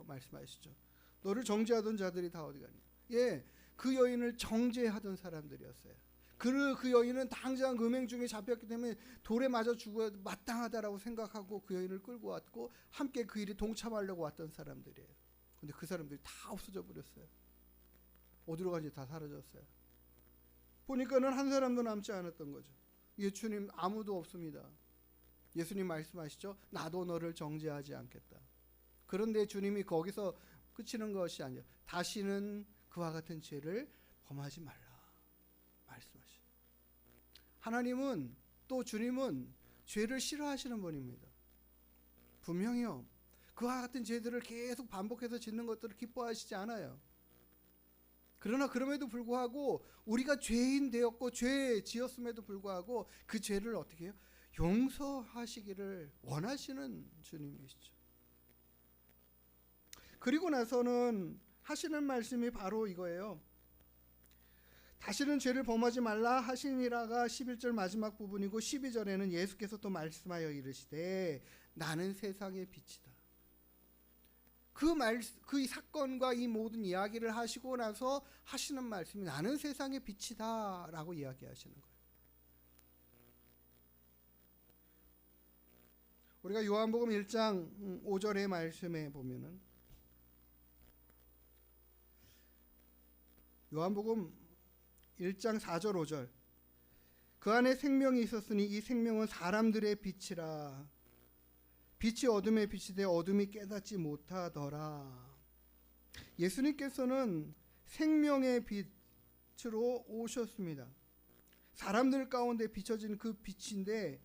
말씀하시죠. 너를 정죄하던 자들이 다 어디 갔냐? 예, 그 여인을 정죄하던 사람들이었어요. 그 여인은 당장 음행 중에 잡혔기 때문에 돌에 맞아 죽어야 마땅하다라고 생각하고 그 여인을 끌고 왔고 함께 그 일에 동참하려고 왔던 사람들이에요. 근데 그 사람들이 다 없어져 버렸어요. 어디로 간지 다 사라졌어요. 보니까는 한 사람도 남지 않았던 거죠. 예수님 아무도 없습니다. 예수님 말씀하시죠. 나도 너를 정죄하지 않겠다. 그런데 주님이 거기서 그치는 것이 아니라 다시는 그와 같은 죄를 범하지 말라 말씀하시죠. 하나님은 또 주님은 죄를 싫어하시는 분입니다. 분명히요. 그와 같은 죄들을 계속 반복해서 짓는 것들을 기뻐하시지 않아요. 그러나 그럼에도 불구하고 우리가 죄인 되었고 죄 지었음에도 불구하고 그 죄를 어떻게 해요? 용서하시기를 원하시는 주님이시죠. 그리고 나서는 하시는 말씀이 바로 이거예요. 다시는 죄를 범하지 말라 하시니라가 11절 마지막 부분이고 12절에는 예수께서 또 말씀하여 이르시되 나는 세상의 빛이다. 그 사건과 이 모든 이야기를 하시고 나서 하시는 말씀이 나는 세상의 빛이다 라고 이야기하시는 거예요. 우리가 요한복음 1장 5절의 말씀에 보면은 요한복음 1장 4절 5절 그 안에 생명이 있었으니 이 생명은 사람들의 빛이라 빛이 어둠에 비치되 어둠이 깨닫지 못하더라. 예수님께서는 생명의 빛으로 오셨습니다. 사람들 가운데 비춰진 그 빛인데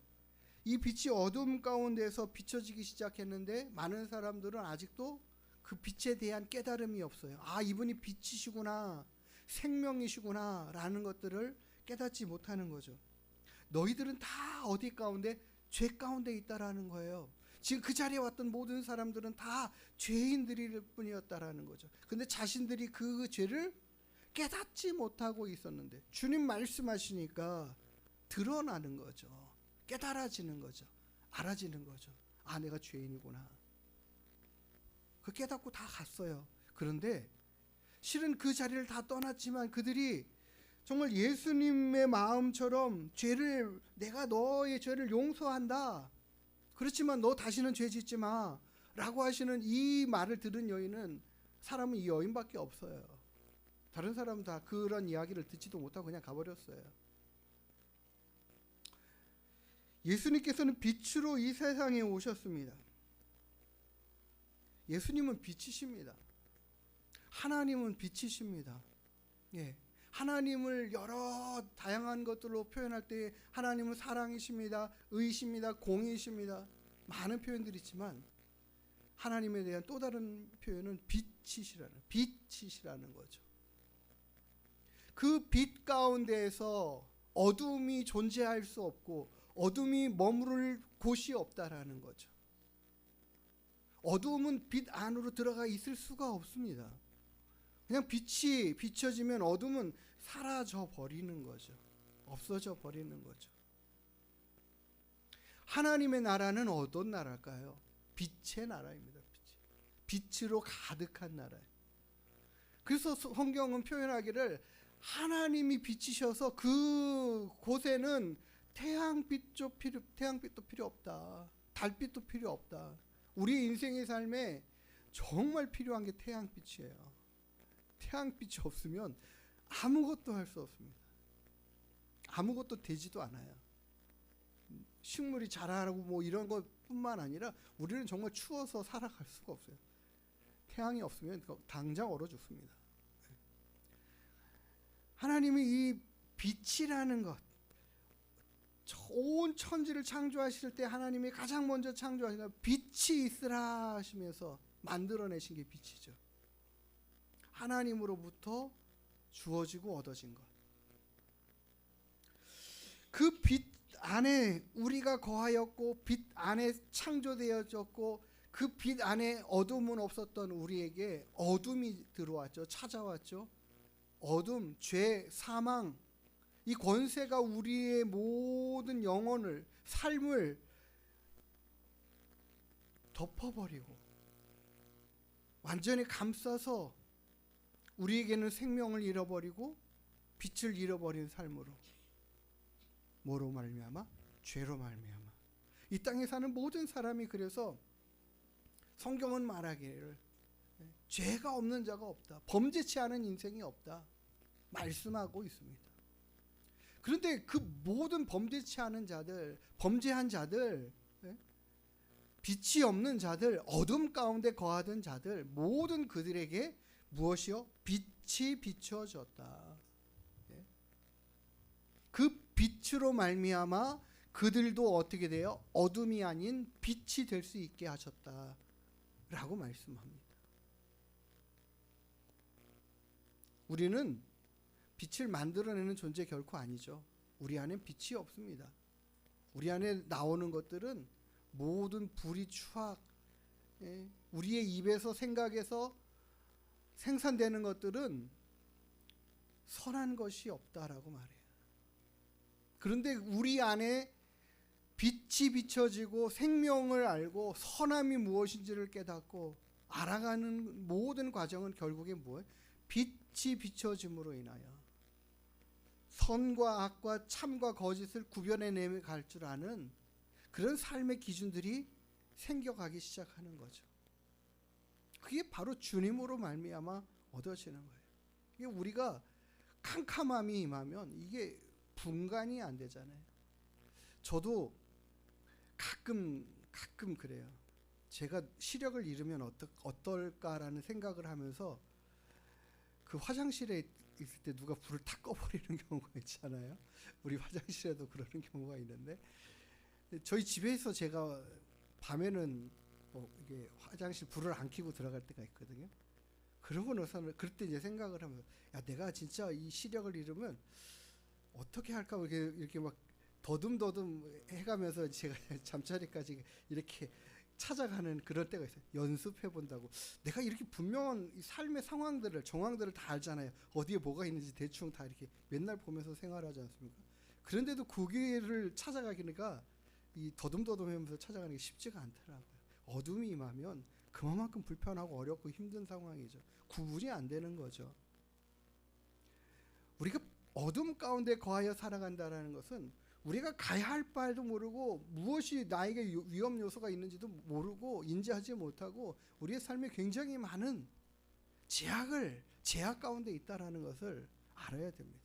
이 빛이 어둠 가운데서 비춰지기 시작했는데 많은 사람들은 아직도 그 빛에 대한 깨달음이 없어요. 아, 이분이 빛이시구나, 생명이시구나 라는 것들을 깨닫지 못하는 거죠. 너희들은 다 어디 가운데? 죄 가운데 있다라는 거예요. 지금 그 자리에 왔던 모든 사람들은 다 죄인들일 뿐이었다라는 거죠. 근데 자신들이 그 죄를 깨닫지 못하고 있었는데 주님 말씀하시니까 드러나는 거죠. 깨달아지는 거죠. 알아지는 거죠. 아, 내가 죄인이구나. 그 깨닫고 다 갔어요. 그런데 실은 그 자리를 다 떠났지만 그들이 정말 예수님의 마음처럼 내가 너의 죄를 용서한다. 그렇지만 너 다시는 죄 짓지 마 라고 하시는 이 말을 들은 여인은 사람은 이 여인밖에 없어요. 다른 사람은 다 그런 이야기를 듣지도 못하고 그냥 가버렸어요. 예수님께서는 빛으로 이 세상에 오셨습니다. 예수님은 빛이십니다. 하나님은 빛이십니다. 예. 하나님을 여러 다양한 것들로 표현할 때 하나님은 사랑이십니다. 의이십니다. 공의이십니다. 많은 표현들이 있지만 하나님에 대한 또 다른 표현은 빛이시라는 거죠. 그 빛 가운데에서 어둠이 존재할 수 없고 어둠이 머무를 곳이 없다라는 거죠. 어둠은 빛 안으로 들어가 있을 수가 없습니다. 그냥 빛이 비춰지면 어둠은 사라져 버리는 거죠. 없어져 버리는 거죠. 하나님의 나라는 어떤 나라일까요? 빛의 나라입니다. 빛으로 가득한 나라예요. 그래서 성경은 표현하기를 하나님이 빛이셔서 그 곳에는 태양빛도 필요 없다. 달빛도 필요 없다. 우리 인생의 삶에 정말 필요한 게 태양빛이에요. 태양빛이 없으면 아무것도 할 수 없습니다. 아무것도 되지도 않아요. 식물이 자라고 뭐 이런 것뿐만 아니라 우리는 정말 추워서 살아갈 수가 없어요. 태양이 없으면 당장 얼어 죽습니다. 하나님이 이 빛이라는 것, 온 천지를 창조하실 때 하나님이 가장 먼저 창조하신 것, 빛이 있으라 하시면서 만들어내신 게 빛이죠. 하나님으로부터 주어지고 얻어진 것. 그 빛 안에 우리가 거하였고 빛 안에 창조되어졌고 그 빛 안에 어둠은 없었던 우리에게 어둠이 들어왔죠. 찾아왔죠. 어둠, 죄, 사망, 이 권세가 우리의 모든 영혼을, 삶을 덮어버리고 완전히 감싸서 우리에게는 생명을 잃어버리고 빛을 잃어버린 삶으로, 뭐로 말미암아? 죄로 말미암아. 이 땅에 사는 모든 사람이, 그래서 성경은 말하기를 죄가 없는 자가 없다, 범죄치 않은 인생이 없다 말씀하고 있습니다. 그런데 그 모든 범죄치 않은 자들, 범죄한 자들, 빛이 없는 자들, 어둠 가운데 거하던 자들, 모든 그들에게 무엇이요? 빛이 비춰졌다. 그 빛으로 말미암아 그들도 어떻게 돼요? 어둠이 아닌 빛이 될 수 있게 하셨다라고 말씀합니다. 우리는 빛을 만들어내는 존재 결코 아니죠. 우리 안에 빛이 없습니다. 우리 안에 나오는 것들은 모든 불의, 추악, 우리의 입에서, 생각에서 생산되는 것들은 선한 것이 없다라고 말해요. 그런데 우리 안에 빛이 비춰지고 생명을 알고 선함이 무엇인지를 깨닫고 알아가는 모든 과정은 결국에 뭐예요? 빛이 비춰짐으로 인하여 선과 악과 참과 거짓을 구별해내 갈 줄 아는 그런 삶의 기준들이 생겨가기 시작하는 거죠. 그게 바로 주님으로 말미암아 얻어지는 거예요. 이게 우리가 캄캄함이 임하면 이게 분간이 안 되잖아요. 저도 가끔 그래요. 제가 시력을 잃으면 어떨까라는 생각을 하면서 그 화장실에 있을 때 누가 불을 탁 꺼버리는 경우가 있잖아요. 우리 화장실에도 그러는 경우가 있는데, 저희 집에서 제가 밤에는 이게 화장실 불을 안 켜고 들어갈 때가 있거든요. 그러고 나서는 그때 이제 생각을 하면, 야, 내가 진짜 이 시력을 잃으면 어떻게 할까, 이렇게 막 더듬더듬 해가면서 제가 잠자리까지 이렇게 찾아가는 그런 때가 있어요. 연습해 본다고. 내가 이렇게 분명한 이 삶의 상황들을, 정황들을 다 알잖아요. 어디에 뭐가 있는지 대충 다 이렇게 맨날 보면서 생활하지 않습니까? 그런데도 그 길을 찾아가기가 이 더듬더듬하면서 찾아가는 게 쉽지가 않더라고요. 어둠이 임하면 그만큼 불편하고 어렵고 힘든 상황이죠. 구분이 안 되는 거죠. 우리가 어둠 가운데 거하여 살아간다라는 것은 우리가 가야 할 바도 모르고 무엇이 나에게 위험 요소가 있는지도 모르고 인지하지 못하고 우리의 삶에 굉장히 많은 제약 가운데 있다라는 것을 알아야 됩니다.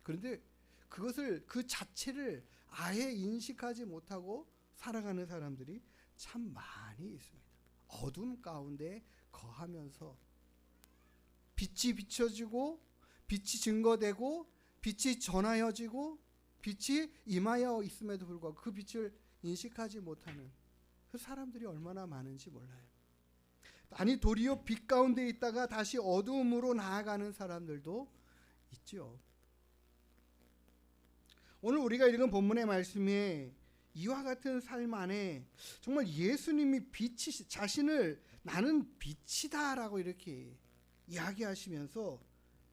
그런데 그 자체를 아예 인식하지 못하고 살아가는 사람들이 참 많이 있습니다. 어둠 가운데 거하면서 빛이 비춰지고 빛이 증거되고 빛이 전하여지고 빛이 임하여 있음에도 불구하고 그 빛을 인식하지 못하는 그 사람들이 얼마나 많은지 몰라요. 아니, 도리어 빛 가운데 있다가 다시 어둠으로 나아가는 사람들도 있죠. 오늘 우리가 읽은 본문의 말씀에 이와 같은 삶 안에 정말 예수님이 빛이, 자신을 나는 빛이다라고 이렇게 이야기하시면서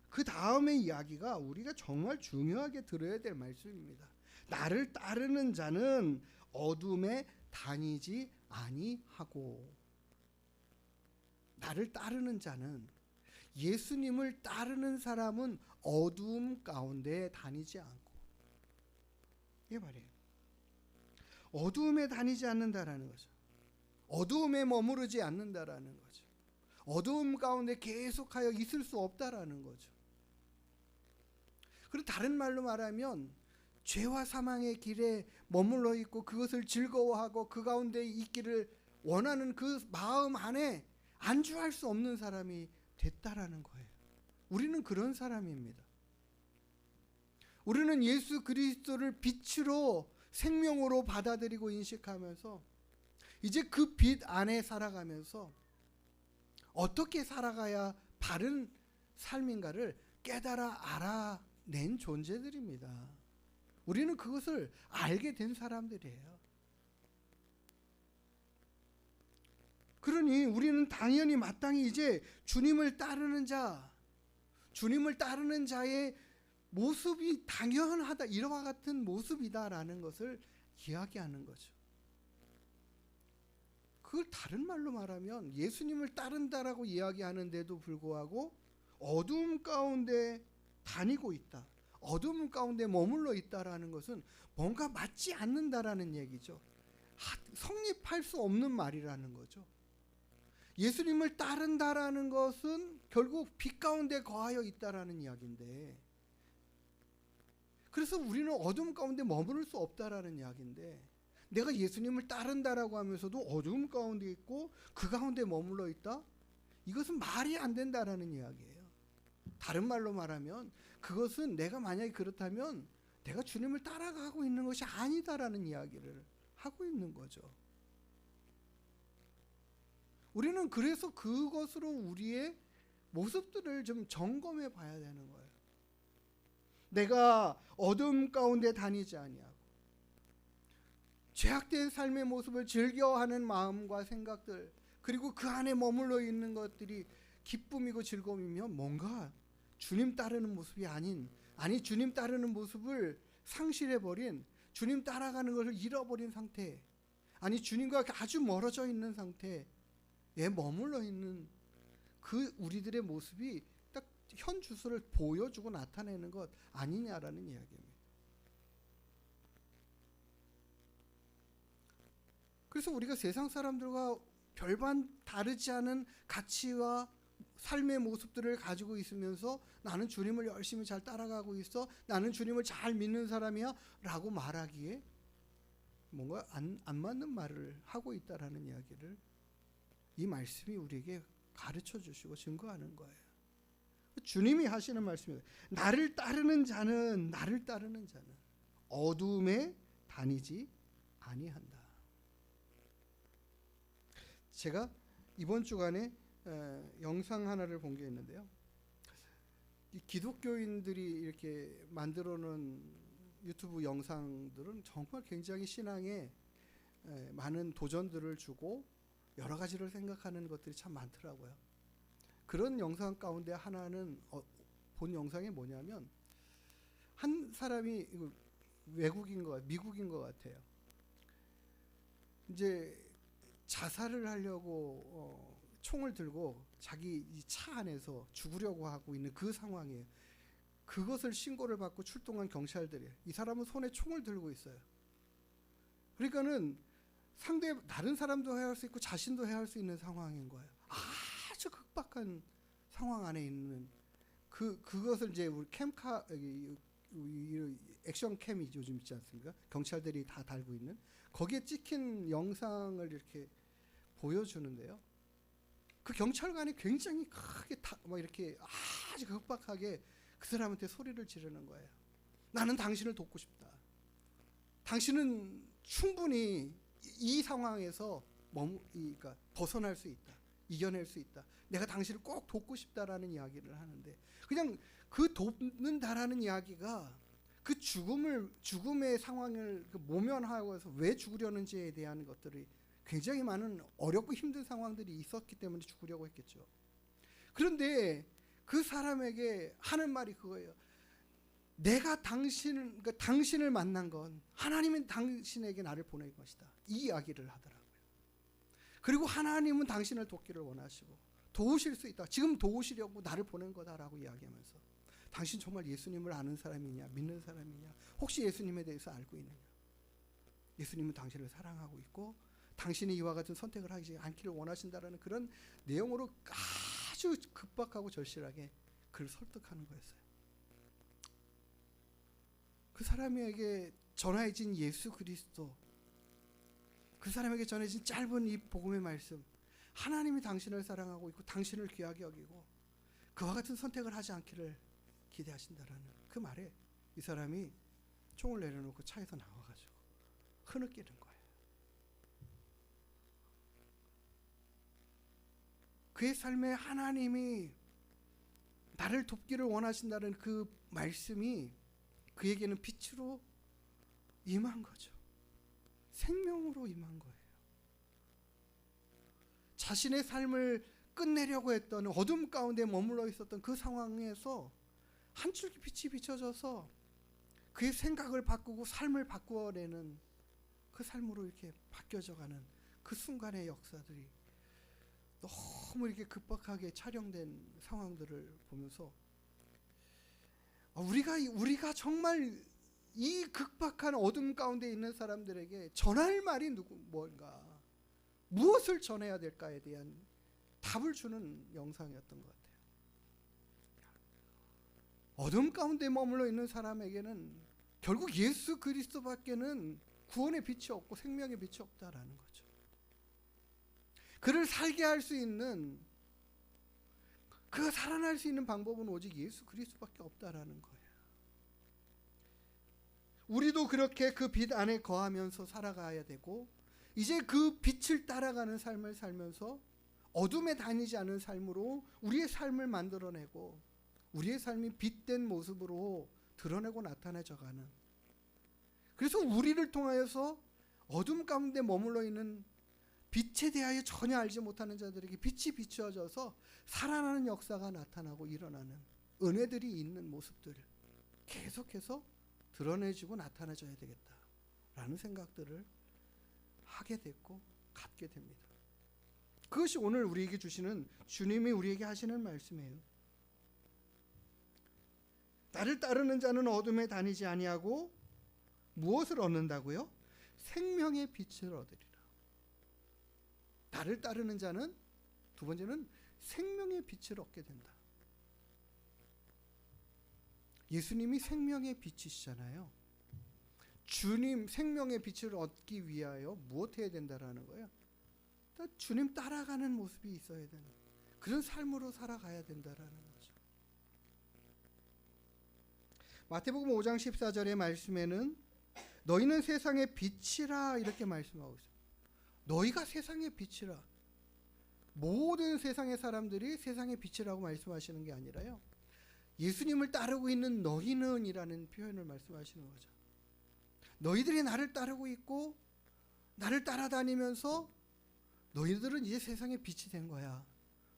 그 다음의 이야기가 우리가 정말 중요하게 들어야 될 말씀입니다. 나를 따르는 자는 어둠에 다니지 아니하고, 나를 따르는 자는, 예수님을 따르는 사람은 어둠 가운데 다니지 않고, 이게 말이에요. 어둠에 다니지 않는다라는 거죠. 어둠에 머무르지 않는다라는 거죠. 어둠 가운데 계속하여 있을 수 없다라는 거죠. 그리고 다른 말로 말하면 죄와 사망의 길에 머물러 있고 그것을 즐거워하고 그 가운데 있기를 원하는 그 마음 안에 안주할 수 없는 사람이 됐다라는 거예요. 우리는 그런 사람입니다. 우리는 예수 그리스도를 빛으로, 생명으로 받아들이고 인식하면서 이제 그 빛 안에 살아가면서 어떻게 살아가야 바른 삶인가를 깨달아 알아낸 존재들입니다. 우리는 그것을 알게 된 사람들이에요. 그러니 우리는 당연히 마땅히 이제 주님을 따르는 자의 모습이 당연하다, 이와 같은 모습이다라는 것을 이야기하는 거죠. 그걸 다른 말로 말하면 예수님을 따른다라고 이야기하는데도 불구하고 어두움 가운데 다니고 있다, 어두움 가운데 머물러 있다라는 것은 뭔가 맞지 않는다라는 얘기죠. 성립할 수 없는 말이라는 거죠. 예수님을 따른다라는 것은 결국 빛 가운데 거하여 있다라는 이야기인데, 그래서 우리는 어둠 가운데 머무를 수 없다라는 이야기인데, 내가 예수님을 따른다라고 하면서도 어둠 가운데 있고 그 가운데 머물러 있다? 이것은 말이 안 된다라는 이야기예요. 다른 말로 말하면 그것은 내가 만약에 그렇다면 내가 주님을 따라가고 있는 것이 아니다라는 이야기를 하고 있는 거죠. 우리는 그래서 그것으로 우리의 모습들을 좀 점검해 봐야 되는 거예요. 내가 어둠 가운데 다니지 아니하고 죄악된 삶의 모습을 즐겨하는 마음과 생각들, 그리고 그 안에 머물러 있는 것들이 기쁨이고 즐거움이면 뭔가 주님 따르는 모습이 아니 주님 따르는 모습을 상실해버린, 주님 따라가는 것을 잃어버린 상태, 아니 주님과 아주 멀어져 있는 상태에 머물러 있는 그 우리들의 모습이 딱 현 주소를 보여주고 나타내는 것 아니냐라는 이야기입니다. 그래서 우리가 세상 사람들과 별반 다르지 않은 가치와 삶의 모습들을 가지고 있으면서 나는 주님을 열심히 잘 따라가고 있어, 나는 주님을 잘 믿는 사람이야 라고 말하기에 뭔가 안 맞는 말을 하고 있다라는 이야기를 이 말씀이 우리에게 가르쳐 주시고 증거하는 거예요. 주님이 하시는 말씀이에요. 나를 따르는 자는 어둠에 다니지 아니한다. 제가 이번 주간에 영상 하나를 본 게 있는데요. 이 기독교인들이 이렇게 만들어 놓은 유튜브 영상들은 정말 굉장히 신앙에 많은 도전들을 주고 여러 가지를 생각하는 것들이 참 많더라고요. 그런 영상 가운데 하나는 본 영상이 뭐냐면, 한 사람이 미국인 것 같아요. 이제 자살을 하려고 총을 들고 자기 차 안에서 죽으려고 하고 있는 그 상황이에요. 그것을 신고를 받고 출동한 경찰들이, 이 사람은 손에 총을 들고 있어요. 그러니까는 다른 사람도 해야 할 수 있고 자신도 해야 할 수 있는 상황인 거예요. 아주 급박한 상황 안에 있는 그것을 이제 우리 액션 캠이 요즘 있지 않습니까? 경찰들이 다 달고 있는 거기에 찍힌 영상을 이렇게 보여주는데요. 그 경찰관이 굉장히 크게 이렇게 아주 급박하게 그 사람한테 소리를 지르는 거예요. 나는 당신을 돕고 싶다. 당신은 충분히 이 상황에서 그러니까 벗어날 수 있다. 이겨낼 수 있다. 내가 당신을 꼭 돕고 싶다라는 이야기를 하는데, 그냥 그 돕는다라는 이야기가 그 죽음의 상황을 모면하고 해서 왜 죽으려는지에 대한 것들이 굉장히 많은 어렵고 힘든 상황들이 있었기 때문에 죽으려고 했겠죠. 그런데 그 사람에게 하는 말이 그거예요. 내가 당신을 만난 건 하나님은 당신에게 나를 보낼 것이다. 이 이야기를 하더라고요. 그리고 하나님은 당신을 돕기를 원하시고 도우실 수 있다. 지금 도우시려고 나를 보낸 거다라고 이야기하면서, 당신 정말 예수님을 아는 사람이냐, 믿는 사람이냐, 혹시 예수님에 대해서 알고 있느냐. 예수님은 당신을 사랑하고 있고 당신이 이와 같은 선택을 하지 않기를 원하신다라는 그런 내용으로 아주 급박하고 절실하게 그를 설득하는 거였어요. 그 사람에게 전해진 예수 그리스도, 그 사람에게 전해진 짧은 이 복음의 말씀, 하나님이 당신을 사랑하고 있고 당신을 귀하게 여기고 그와 같은 선택을 하지 않기를 기대하신다라는 그 말에 이 사람이 총을 내려놓고 차에서 나와가지고 흐느끼는 거예요. 그의 삶에 하나님이 나를 돕기를 원하신다는 그 말씀이 그에게는 빛으로 임한 거죠. 생명으로 임한 거예요. 자신의 삶을 끝내려고 했던 어둠 가운데 머물러 있었던 그 상황에서 한 줄기 빛이 비춰져서 그의 생각을 바꾸고 삶을 바꾸어내는 그 삶으로 이렇게 바뀌어져가는 그 순간의 역사들이 너무 이렇게 급박하게 촬영된 상황들을 보면서 우리가 정말 이 급박한 어둠 가운데 있는 사람들에게 전할 말이 뭔가 무엇을 전해야 될까에 대한 답을 주는 영상이었던 것 같아요. 어둠 가운데 머물러 있는 사람에게는 결국 예수 그리스도밖에는 구원의 빛이 없고 생명의 빛이 없다라는 거죠. 그를 살게 할 수 있는, 그가 살아날 수 있는 방법은 오직 예수 그리스도밖에 없다라는 거예요. 우리도 그렇게 그 빛 안에 거하면서 살아가야 되고, 이제 그 빛을 따라가는 삶을 살면서 어둠에 다니지 않은 삶으로 우리의 삶을 만들어내고 우리의 삶이 빛된 모습으로 드러내고 나타내져가는, 그래서 우리를 통하여서 어둠 가운데 머물러 있는 빛에 대하여 전혀 알지 못하는 자들에게 빛이 비추어져서 살아나는 역사가 나타나고 일어나는 은혜들이 있는 모습들을 계속해서 드러내지고 나타내줘야 되겠다라는 생각들을 하게 됐고 갖게 됩니다. 그것이 오늘 우리에게 주시는, 주님이 우리에게 하시는 말씀이에요. 나를 따르는 자는 어둠에 다니지 아니하고 무엇을 얻는다고요? 생명의 빛을 얻으리라. 나를 따르는 자는, 두 번째는 생명의 빛을 얻게 된다. 예수님이 생명의 빛이시잖아요. 주님 생명의 빛을 얻기 위하여 무엇 해야 된다라는 거예요? 주님 따라가는 모습이 있어야 되는, 그런 삶으로 살아가야 된다라는 거죠. 마태복음 5장 14절의 말씀에는 너희는 세상의 빛이라 이렇게 말씀하고 있어요. 너희가 세상의 빛이라. 모든 세상의 사람들이 세상의 빛이라고 말씀하시는 게 아니라요, 예수님을 따르고 있는 너희는 이라는 표현을 말씀하시는 거죠. 너희들이 나를 따르고 있고 나를 따라다니면서 너희들은 이제 세상의 빛이 된 거야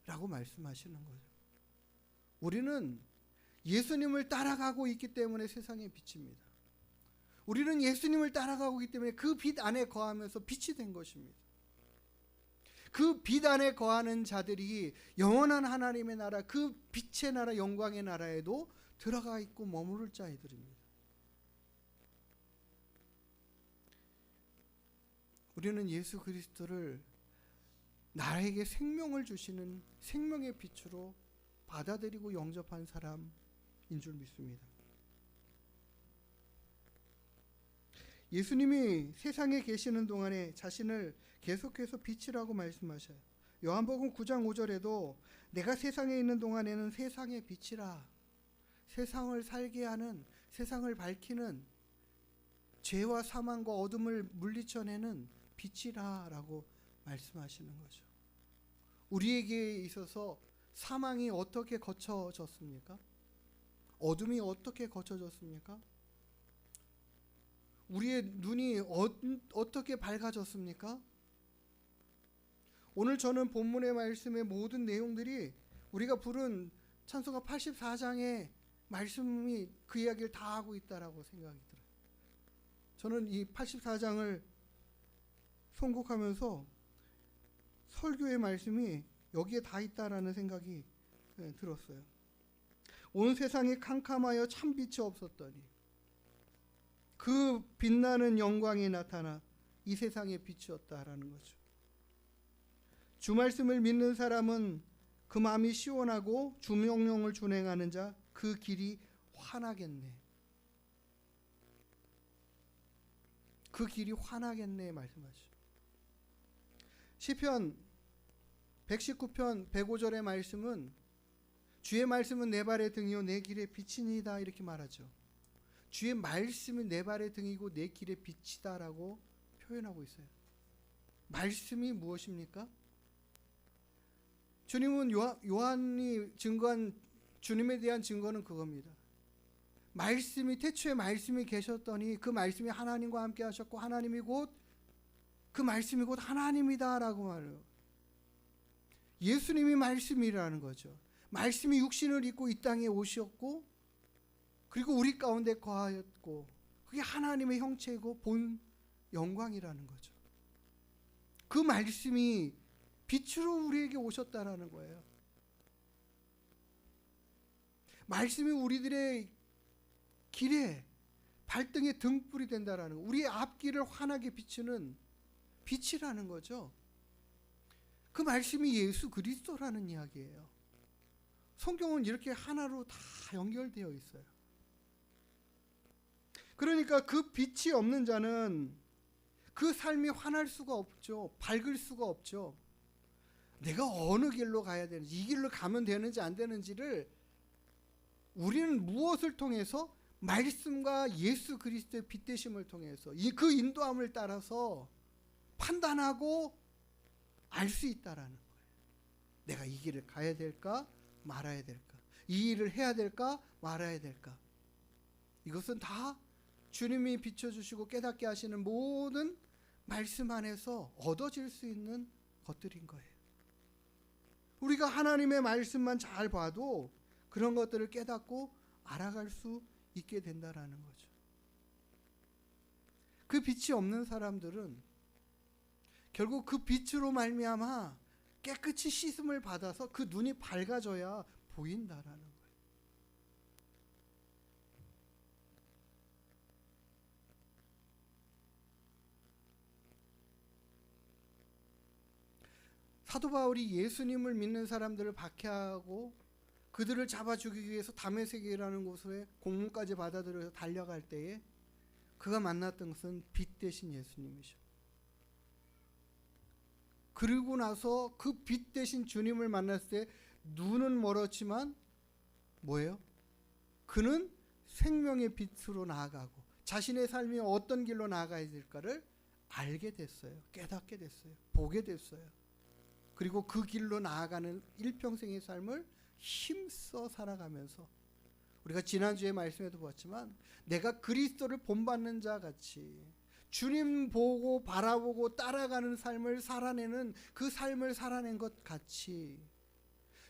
라고 말씀하시는 거죠. 우리는 예수님을 따라가고 있기 때문에 세상의 빛입니다. 우리는 예수님을 따라가고 있기 때문에 그 빛 안에 거하면서 빛이 된 것입니다. 그 빛 안에 거하는 자들이 영원한 하나님의 나라, 그 빛의 나라, 영광의 나라에도 들어가 있고 머무를 자들입니다. 우리는 예수 그리스도를 나에게 생명을 주시는 생명의 빛으로 받아들이고 영접한 사람인 줄 믿습니다. 예수님이 세상에 계시는 동안에 자신을 계속해서 빛이라고 말씀하셔요. 요한복음 9장 5절에도 내가 세상에 있는 동안에는 세상의 빛이라, 세상을 살게 하는, 세상을 밝히는, 죄와 사망과 어둠을 물리쳐내는 빛이라 라고 말씀하시는 거죠. 우리에게 있어서 사망이 어떻게 거쳐졌습니까? 어둠이 어떻게 거쳐졌습니까? 우리의 눈이 어떻게 밝아졌습니까? 오늘 저는 본문의 말씀의 모든 내용들이 우리가 부른 찬송가 84장의 말씀이 그 이야기를 다 하고 있다라고 생각이 들어요. 저는 이 84장을 선곡하면서 설교의 말씀이 여기에 다 있다라는 생각이 들었어요. 온 세상이 캄캄하여 참 빛이 없었더니 그 빛나는 영광이 나타나 이 세상의 빛이었다라는 거죠. 주 말씀을 믿는 사람은 그 마음이 시원하고 주 명령을 준행하는 자 그 길이 환하겠네. 그 길이 환하겠네 말씀하시죠. 시편 119편 105절의 말씀은 주의 말씀은 내 발의 등이요 내 길의 빛이니이다 이렇게 말하죠. 주의 말씀이 내 발의 등이고 내 길의 빛이다라고 표현하고 있어요. 말씀이 무엇입니까? 주님은 요한이 증거한 주님에 대한 증거는 그겁니다. 말씀이 태초에 말씀이 계셨더니 그 말씀이 하나님과 함께 하셨고 하나님이 곧 그 말씀이 곧 하나님이다라고 말해요. 예수님이 말씀이라는 거죠. 말씀이 육신을 입고 이 땅에 오셨고 그리고 우리 가운데 거하였고 그게 하나님의 형체이고 본 영광이라는 거죠. 그 말씀이 빛으로 우리에게 오셨다라는 거예요. 말씀이 우리들의 길에 발등에 등불이 된다라는 거. 우리의 앞길을 환하게 비추는 빛이라는 거죠. 그 말씀이 예수 그리스도라는 이야기예요. 성경은 이렇게 하나로 다 연결되어 있어요. 그러니까 그 빛이 없는 자는 그 삶이 환할 수가 없죠. 밝을 수가 없죠. 내가 어느 길로 가야 되는지, 이 길로 가면 되는지 안 되는지를 우리는 무엇을 통해서? 말씀과 예수 그리스도의 빛되심을 통해서 그 인도함을 따라서 판단하고 알 수 있다라는 거예요. 내가 이 길을 가야 될까 말아야 될까? 이 일을 해야 될까 말아야 될까? 이것은 다 주님이 비춰주시고 깨닫게 하시는 모든 말씀 안에서 얻어질 수 있는 것들인 거예요. 우리가 하나님의 말씀만 잘 봐도 그런 것들을 깨닫고 알아갈 수 있게 된다라는 거죠. 그 빛이 없는 사람들은 결국 그 빛으로 말미암아 깨끗이 씻음을 받아서 그 눈이 밝아져야 보인다라는 거예요. 사도 바울이 예수님을 믿는 사람들을 박해하고 그들을 잡아 죽이기 위해서 다메섹이라는 곳에 공문까지 받아들여서 달려갈 때에 그가 만났던 것은 빛 대신 예수님이죠. 그리고 나서 그 빛 대신 주님을 만났을 때 눈은 멀었지만 뭐예요? 그는 생명의 빛으로 나아가고 자신의 삶이 어떤 길로 나아가야 될까를 알게 됐어요. 깨닫게 됐어요. 보게 됐어요. 그리고 그 길로 나아가는 일평생의 삶을 힘써 살아가면서 우리가 지난주에 말씀에도 보았지만 내가 그리스도를 본받는 자 같이 주님 보고 바라보고 따라가는 삶을 살아내는 그 삶을 살아낸 것 같이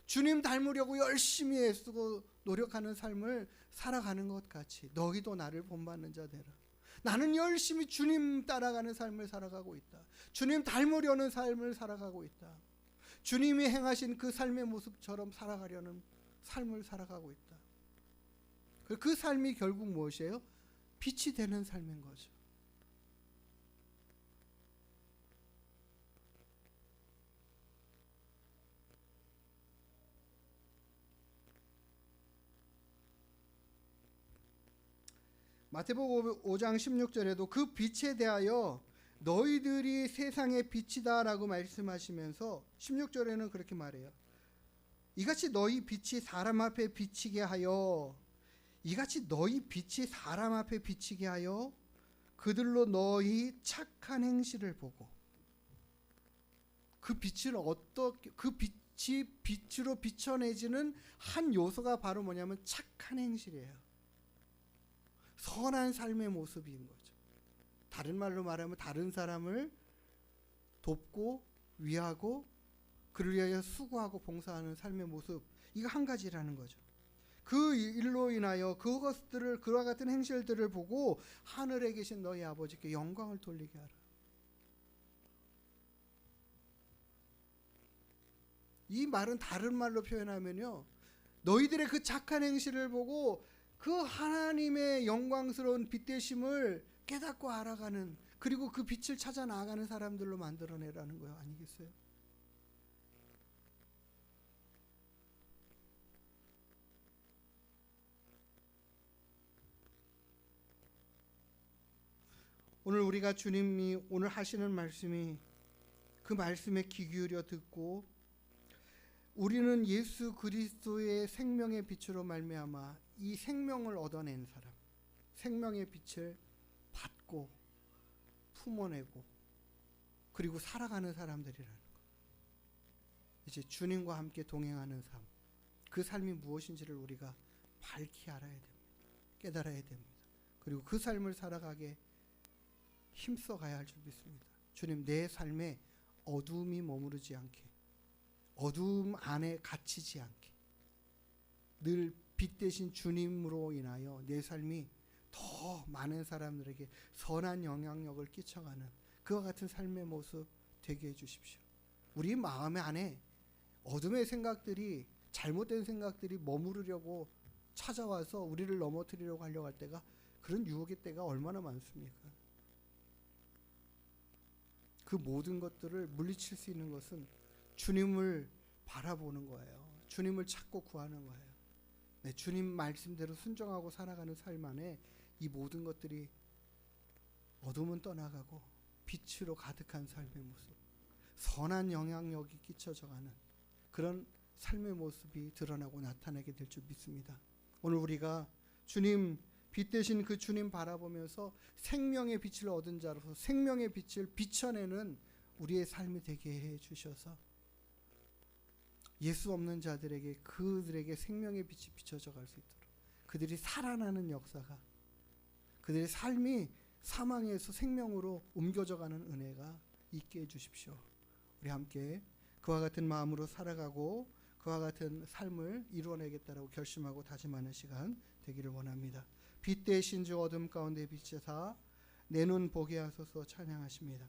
주님 닮으려고 열심히 애쓰고 노력하는 삶을 살아가는 것 같이 너희도 나를 본받는 자 되라. 나는 열심히 주님 따라가는 삶을 살아가고 있다. 주님 닮으려는 삶을 살아가고 있다. 주님이 행하신 그 삶의 모습처럼 살아가려는 삶을 살아가고 있다. 그 삶이 결국 무엇이에요? 빛이 되는 삶인 거죠. 마태복음 5장 16절에도 그 빛에 대하여 너희들이 세상의 빛이다라고 말씀하시면서 16절에는 그렇게 말해요. 이같이 너희 빛이 사람 앞에 비치게 하여 이같이 너희 빛이 사람 앞에 비치게 하여 그들로 너희 착한 행실을 보고 그 빛을 어떻게 그 빛이 빛으로 비춰내지는 한 요소가 바로 뭐냐면 착한 행실이에요. 선한 삶의 모습인 거죠. 다른 말로 말하면 다른 사람을 돕고 위하고 그를 위하여 수고하고 봉사하는 삶의 모습, 이거 한 가지라는 거죠. 그 일로 인하여 그것들을 그와 같은 행실들을 보고 하늘에 계신 너희 아버지께 영광을 돌리게 하라. 이 말은 다른 말로 표현하면요, 너희들의 그 착한 행실을 보고 그 하나님의 영광스러운 빛되심을 깨닫고 알아가는, 그리고 그 빛을 찾아 나아가는 사람들로 만들어내라는 거예요. 아니겠어요? 오늘 우리가 주님이 오늘 하시는 말씀이 그 말씀에 귀 기울여 듣고 우리는 예수 그리스도의 생명의 빛으로 말미암아 이 생명을 얻어낸 사람, 생명의 빛을 받고 품어내고 그리고 살아가는 사람들이라는 것. 이제 주님과 함께 동행하는 삶, 그 삶이 무엇인지를 우리가 밝히 알아야 됩니다. 깨달아야 됩니다. 그리고 그 삶을 살아가게 힘써 가야 할 줄 믿습니다. 주님, 내 삶에 어두움이 머무르지 않게, 어두움 안에 갇히지 않게, 늘 빛 대신 주님으로 인하여 내 삶이 더 많은 사람들에게 선한 영향력을 끼쳐가는 그와 같은 삶의 모습 되게 해주십시오. 우리 마음 안에 어둠의 생각들이, 잘못된 생각들이 머무르려고 찾아와서 우리를 넘어뜨리려고 하려고 할 때가, 그런 유혹의 때가 얼마나 많습니까? 그 모든 것들을 물리칠 수 있는 것은 주님을 바라보는 거예요. 주님을 찾고 구하는 거예요. 네, 주님 말씀대로 순종하고 살아가는 삶 안에 이 모든 것들이 어둠은 떠나가고 빛으로 가득한 삶의 모습, 선한 영향력이 끼쳐져가는 그런 삶의 모습이 드러나고 나타나게 될 줄 믿습니다. 오늘 우리가 주님, 빛 대신 그 주님 바라보면서 생명의 빛을 얻은 자로서 생명의 빛을 비춰내는 우리의 삶이 되게 해 주셔서 예수 없는 자들에게, 그들에게 생명의 빛이 비춰져 갈 수 있도록, 그들이 살아나는 역사가, 그들의 삶이 사망에서 생명으로 옮겨져 가는 은혜가 있게 해 주십시오. 우리 함께 그와 같은 마음으로 살아가고 그와 같은 삶을 이루어내겠다라고 결심하고 다짐하는 시간 되기를 원합니다. 빛 대신 주 어둠 가운데 비치사 내 눈 보게 하소서 찬양하십니다.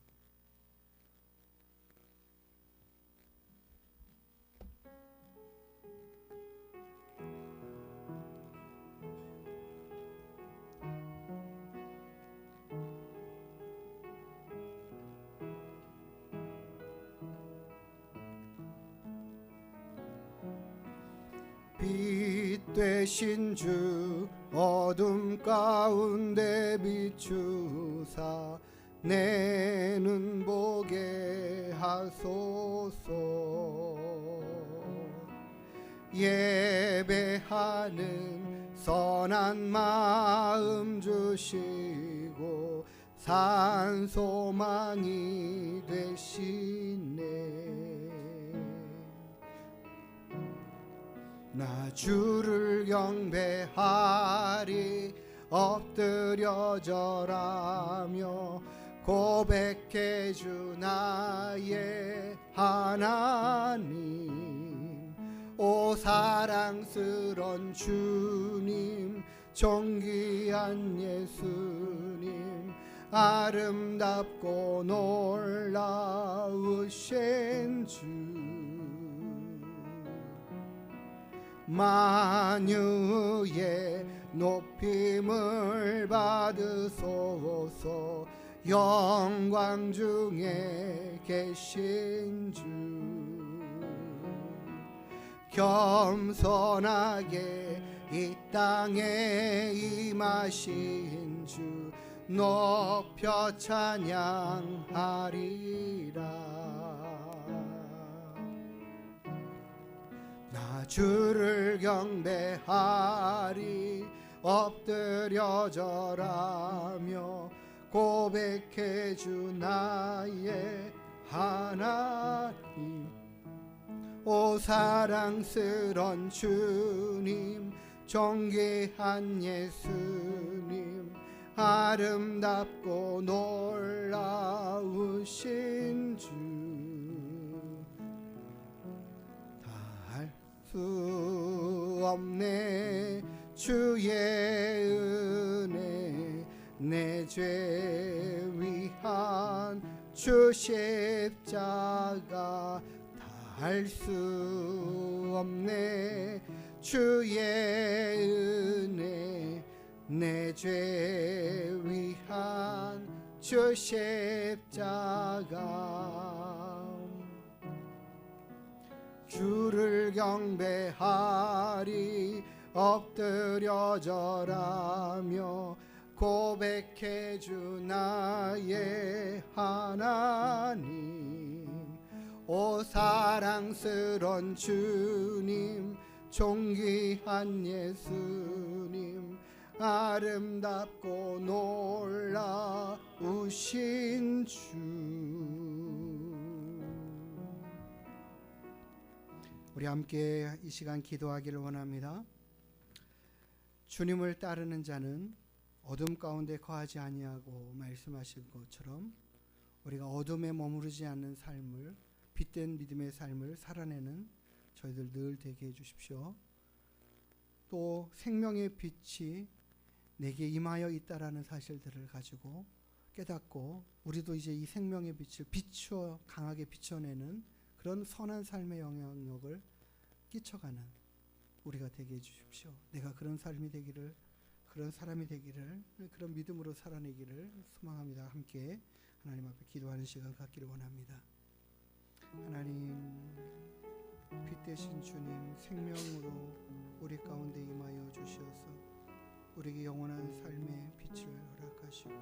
빛 되신 주 어둠 가운데 비추사 내 눈 보게 하소서. 예배하는 선한 마음 주시고 산 소망이 되시네. 나 주를 경배하리 엎드려 절하며 고백해 주 나의 하나님. 오 사랑스런 주님, 존귀한 예수님, 아름답고 놀라우신 주, 만유의 높임을 받으소서. 영광 중에 계신 주, 겸손하게 이 땅에 임하신 주 높여 찬양하리라. 나 주를 경배하리 엎드려 절하며 고백해 주 나의 하나님. 오 사랑스런 주님, 존귀한 예수님, 아름답고 놀라우신 주, 다할 수 없네 주의 은혜, 내 죄 위한 주 십자가, 할 수 없네 주의 은혜, 내 죄 위한 주 십자가. 주를 경배하리 엎드려 절하며 고백해 주 나의 하나님. 오 사랑스런 주님, 존귀한 예수님, 아름답고 놀라우신 주, 우리 함께 이 시간 기도하기를 원합니다. 주님을 따르는 자는 어둠 가운데 거하지 아니하고 말씀하신 것처럼 우리가 어둠에 머무르지 않는 삶을, 빛된 믿음의 삶을 살아내는 저희들 늘 되게 해주십시오. 또 생명의 빛이 내게 임하여 있다라는 사실들을 가지고 깨닫고 우리도 이제 이 생명의 빛을 강하게 비춰내는 그런 선한 삶의 영향력을 끼쳐가는 우리가 되게 해주십시오. 내가 그런 삶이 되기를, 그런 사람이 되기를, 그런 믿음으로 살아내기를 소망합니다. 함께 하나님 앞에 기도하는 시간 갖기를 원합니다. 하나님, 빛 되신 주님, 생명으로 우리 가운데 임하여 주시어서 우리에게 영원한 삶의 빛을 허락하시고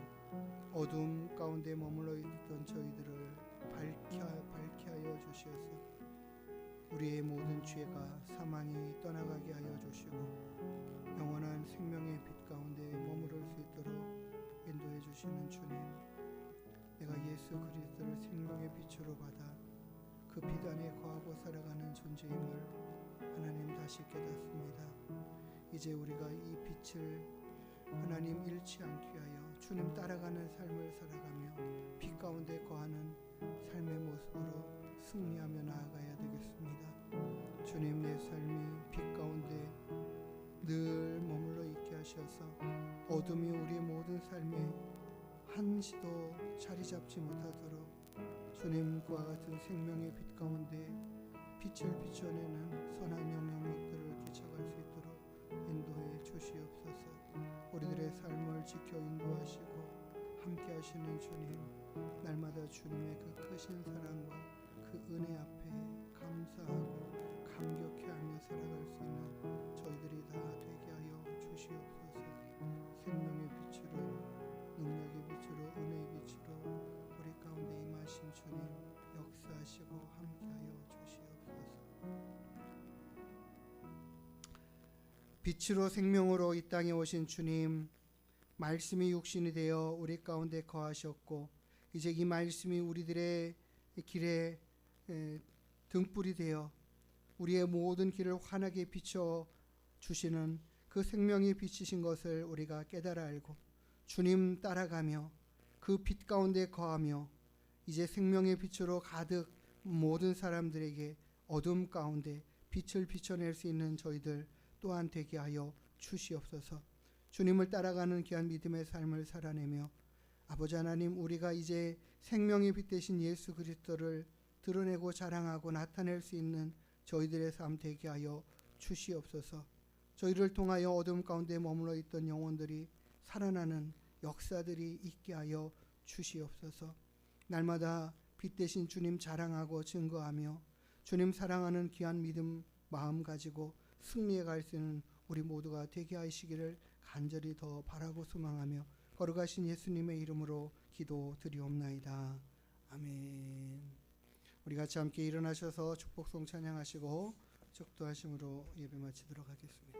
어둠 가운데 머물러 있던 저희들을 밝게 하여 주시어서 우리의 모든 죄가 사망이 떠나가게 하여 주시고 영원한 생명의 빛 가운데 머무를 수 있도록 인도해 주시는 주님, 내가 예수 그리스도를 생명의 빛으로 받아 그 빛 안에 거하고 살아가는 존재임을 하나님 다시 깨닫습니다. 이제 우리가 이 빛을 하나님 잃지 않게 하여 주님 따라가는 삶을 살아가며 빛 가운데 거하는 삶의 모습으로 승리하며 나아가야 되겠습니다. 주님, 내 삶이 빛 가운데 늘 머물러 있게 하셔서 어둠이 우리의 모든 삶에 한시도 자리 잡지 못하도록 주님과 같은 생명의 빛 가운데 빛을 비춰내는 선한 영향력들을 끼쳐갈 수 있도록 인도해 주시옵소서. 우리들의 삶을 지켜 인도하시고 함께 하시는 주님, 날마다 주님의 그 크신 사랑과 그 은혜 앞에 감사하고 감격해하며 살아갈 수 있는 저희들이 다 되게 하여 주시옵소서. 생명의 빛으로, 능력의 빛으로, 은혜의 빛으로 우리 가운데 임하신 주님, 역사하시고 함께하여 주시옵소서. 빛으로 생명으로 이 땅에 오신 주님, 말씀이 육신이 되어 우리 가운데 거하셨고 이제 이 말씀이 우리들의 길에 등불이 되어 우리의 모든 길을 환하게 비춰 주시는 그 생명이 빛이신 것을 우리가 깨달아 알고 주님 따라가며 그 빛 가운데 거하며 이제 생명의 빛으로 가득 모든 사람들에게 어둠 가운데 빛을 비춰낼 수 있는 저희들 또한 되게 하여 주시옵소서. 주님을 따라가는 귀한 믿음의 삶을 살아내며 아버지 하나님, 우리가 이제 생명의 빛 되신 예수 그리스도를 드러내고 자랑하고 나타낼 수 있는 저희들의 삶 되게 하여 주시옵소서. 저희를 통하여 어둠 가운데 머물러 있던 영혼들이 살아나는 역사들이 있게 하여 주시옵소서. 날마다 빛 되신 주님 자랑하고 증거하며 주님 사랑하는 귀한 믿음 마음 가지고 승리해 갈 수 있는 우리 모두가 되게 하시기를 간절히 더 바라고 소망하며 거룩하신 예수님의 이름으로 기도드리옵나이다. 아멘. 우리 같이 함께 일어나셔서 축복송 찬양하시고 축도하심으로 예배 마치도록 하겠습니다.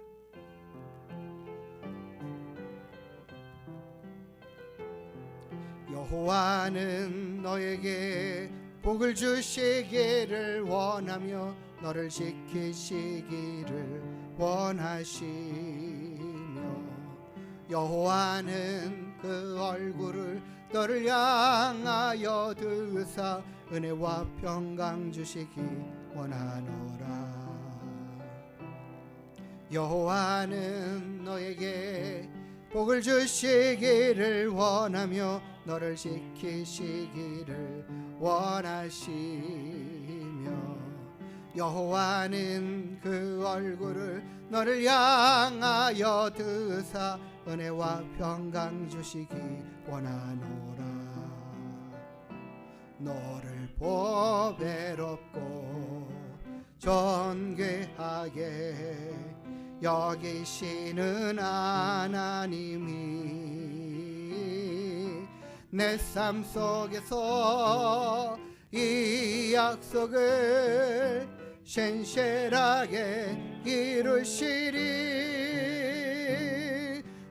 여호와는 너에게 복을 주시기를 원하며 너를 지키시기를 원하시며 여호와는 그 얼굴을 너를 향하여 드사 은혜와 평강 주시기 원하노라. 여호와는 너에게 복을 주시기를 원하며 너를 지키시기를 원하시며 여호와는 그 얼굴을 너를 향하여 드사 은혜와 평강 주시기 원하노라. 너를 보배롭고 존귀하게 여기시는 하나님이 내 삶 속에서 이 약속을 신실하게 이루시리.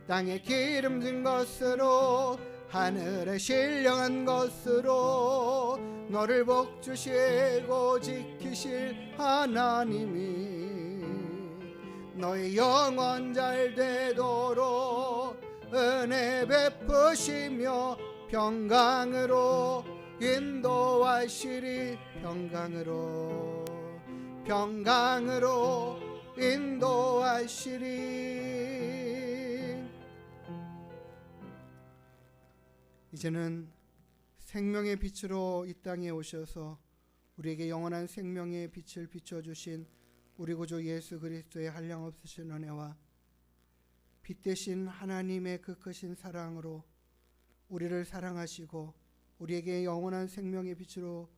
땅에 기름진 것으로 하늘의 신령한 것으로 너를 복주시고 지키실 하나님이 너의 영원 잘 되도록 은혜 베푸시며 평강으로 인도하시리. 평강으로 인도하시리. 이제는 생명의 빛으로 이 땅에 오셔서 우리에게 영원한 생명의 빛을 비춰주신 우리 구주 예수 그리스도의 한량없으신 은혜와 빛 대신 하나님의 그 크신 사랑으로 우리를 사랑하시고 우리에게 영원한 생명의 빛으로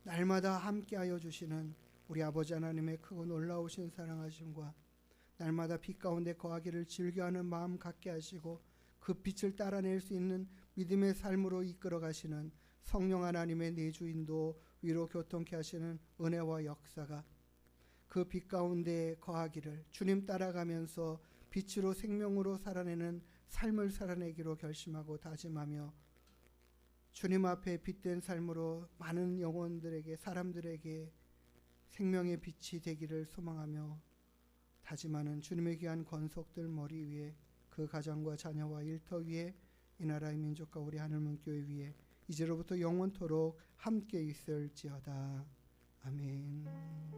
날마다 함께하여 주시는 우리 아버지 하나님의 크고 놀라우신 사랑하심과 날마다 빛 가운데 거하기를 즐겨하는 마음 갖게 하시고 그 빛을 따라낼 수 있는 믿음의 삶으로 이끌어 가시는 성령 하나님의 내주인도 위로 교통케 하시는 은혜와 역사가 그 빛 가운데 거하기를 주님 따라가면서 빛으로 생명으로 살아내는 삶을 살아내기로 결심하고 다짐하며 주님 앞에 빛된 삶으로 많은 영혼들에게 사람들에게 생명의 빛이 되기를 소망하며 다짐하는 주님의 귀한 권속들 머리 위에 그 가정과 자녀와 일터 위에 이 나라의 민족과 우리 하늘문교회 위에 이제로부터 영원토록 함께 있을지어다. 아멘.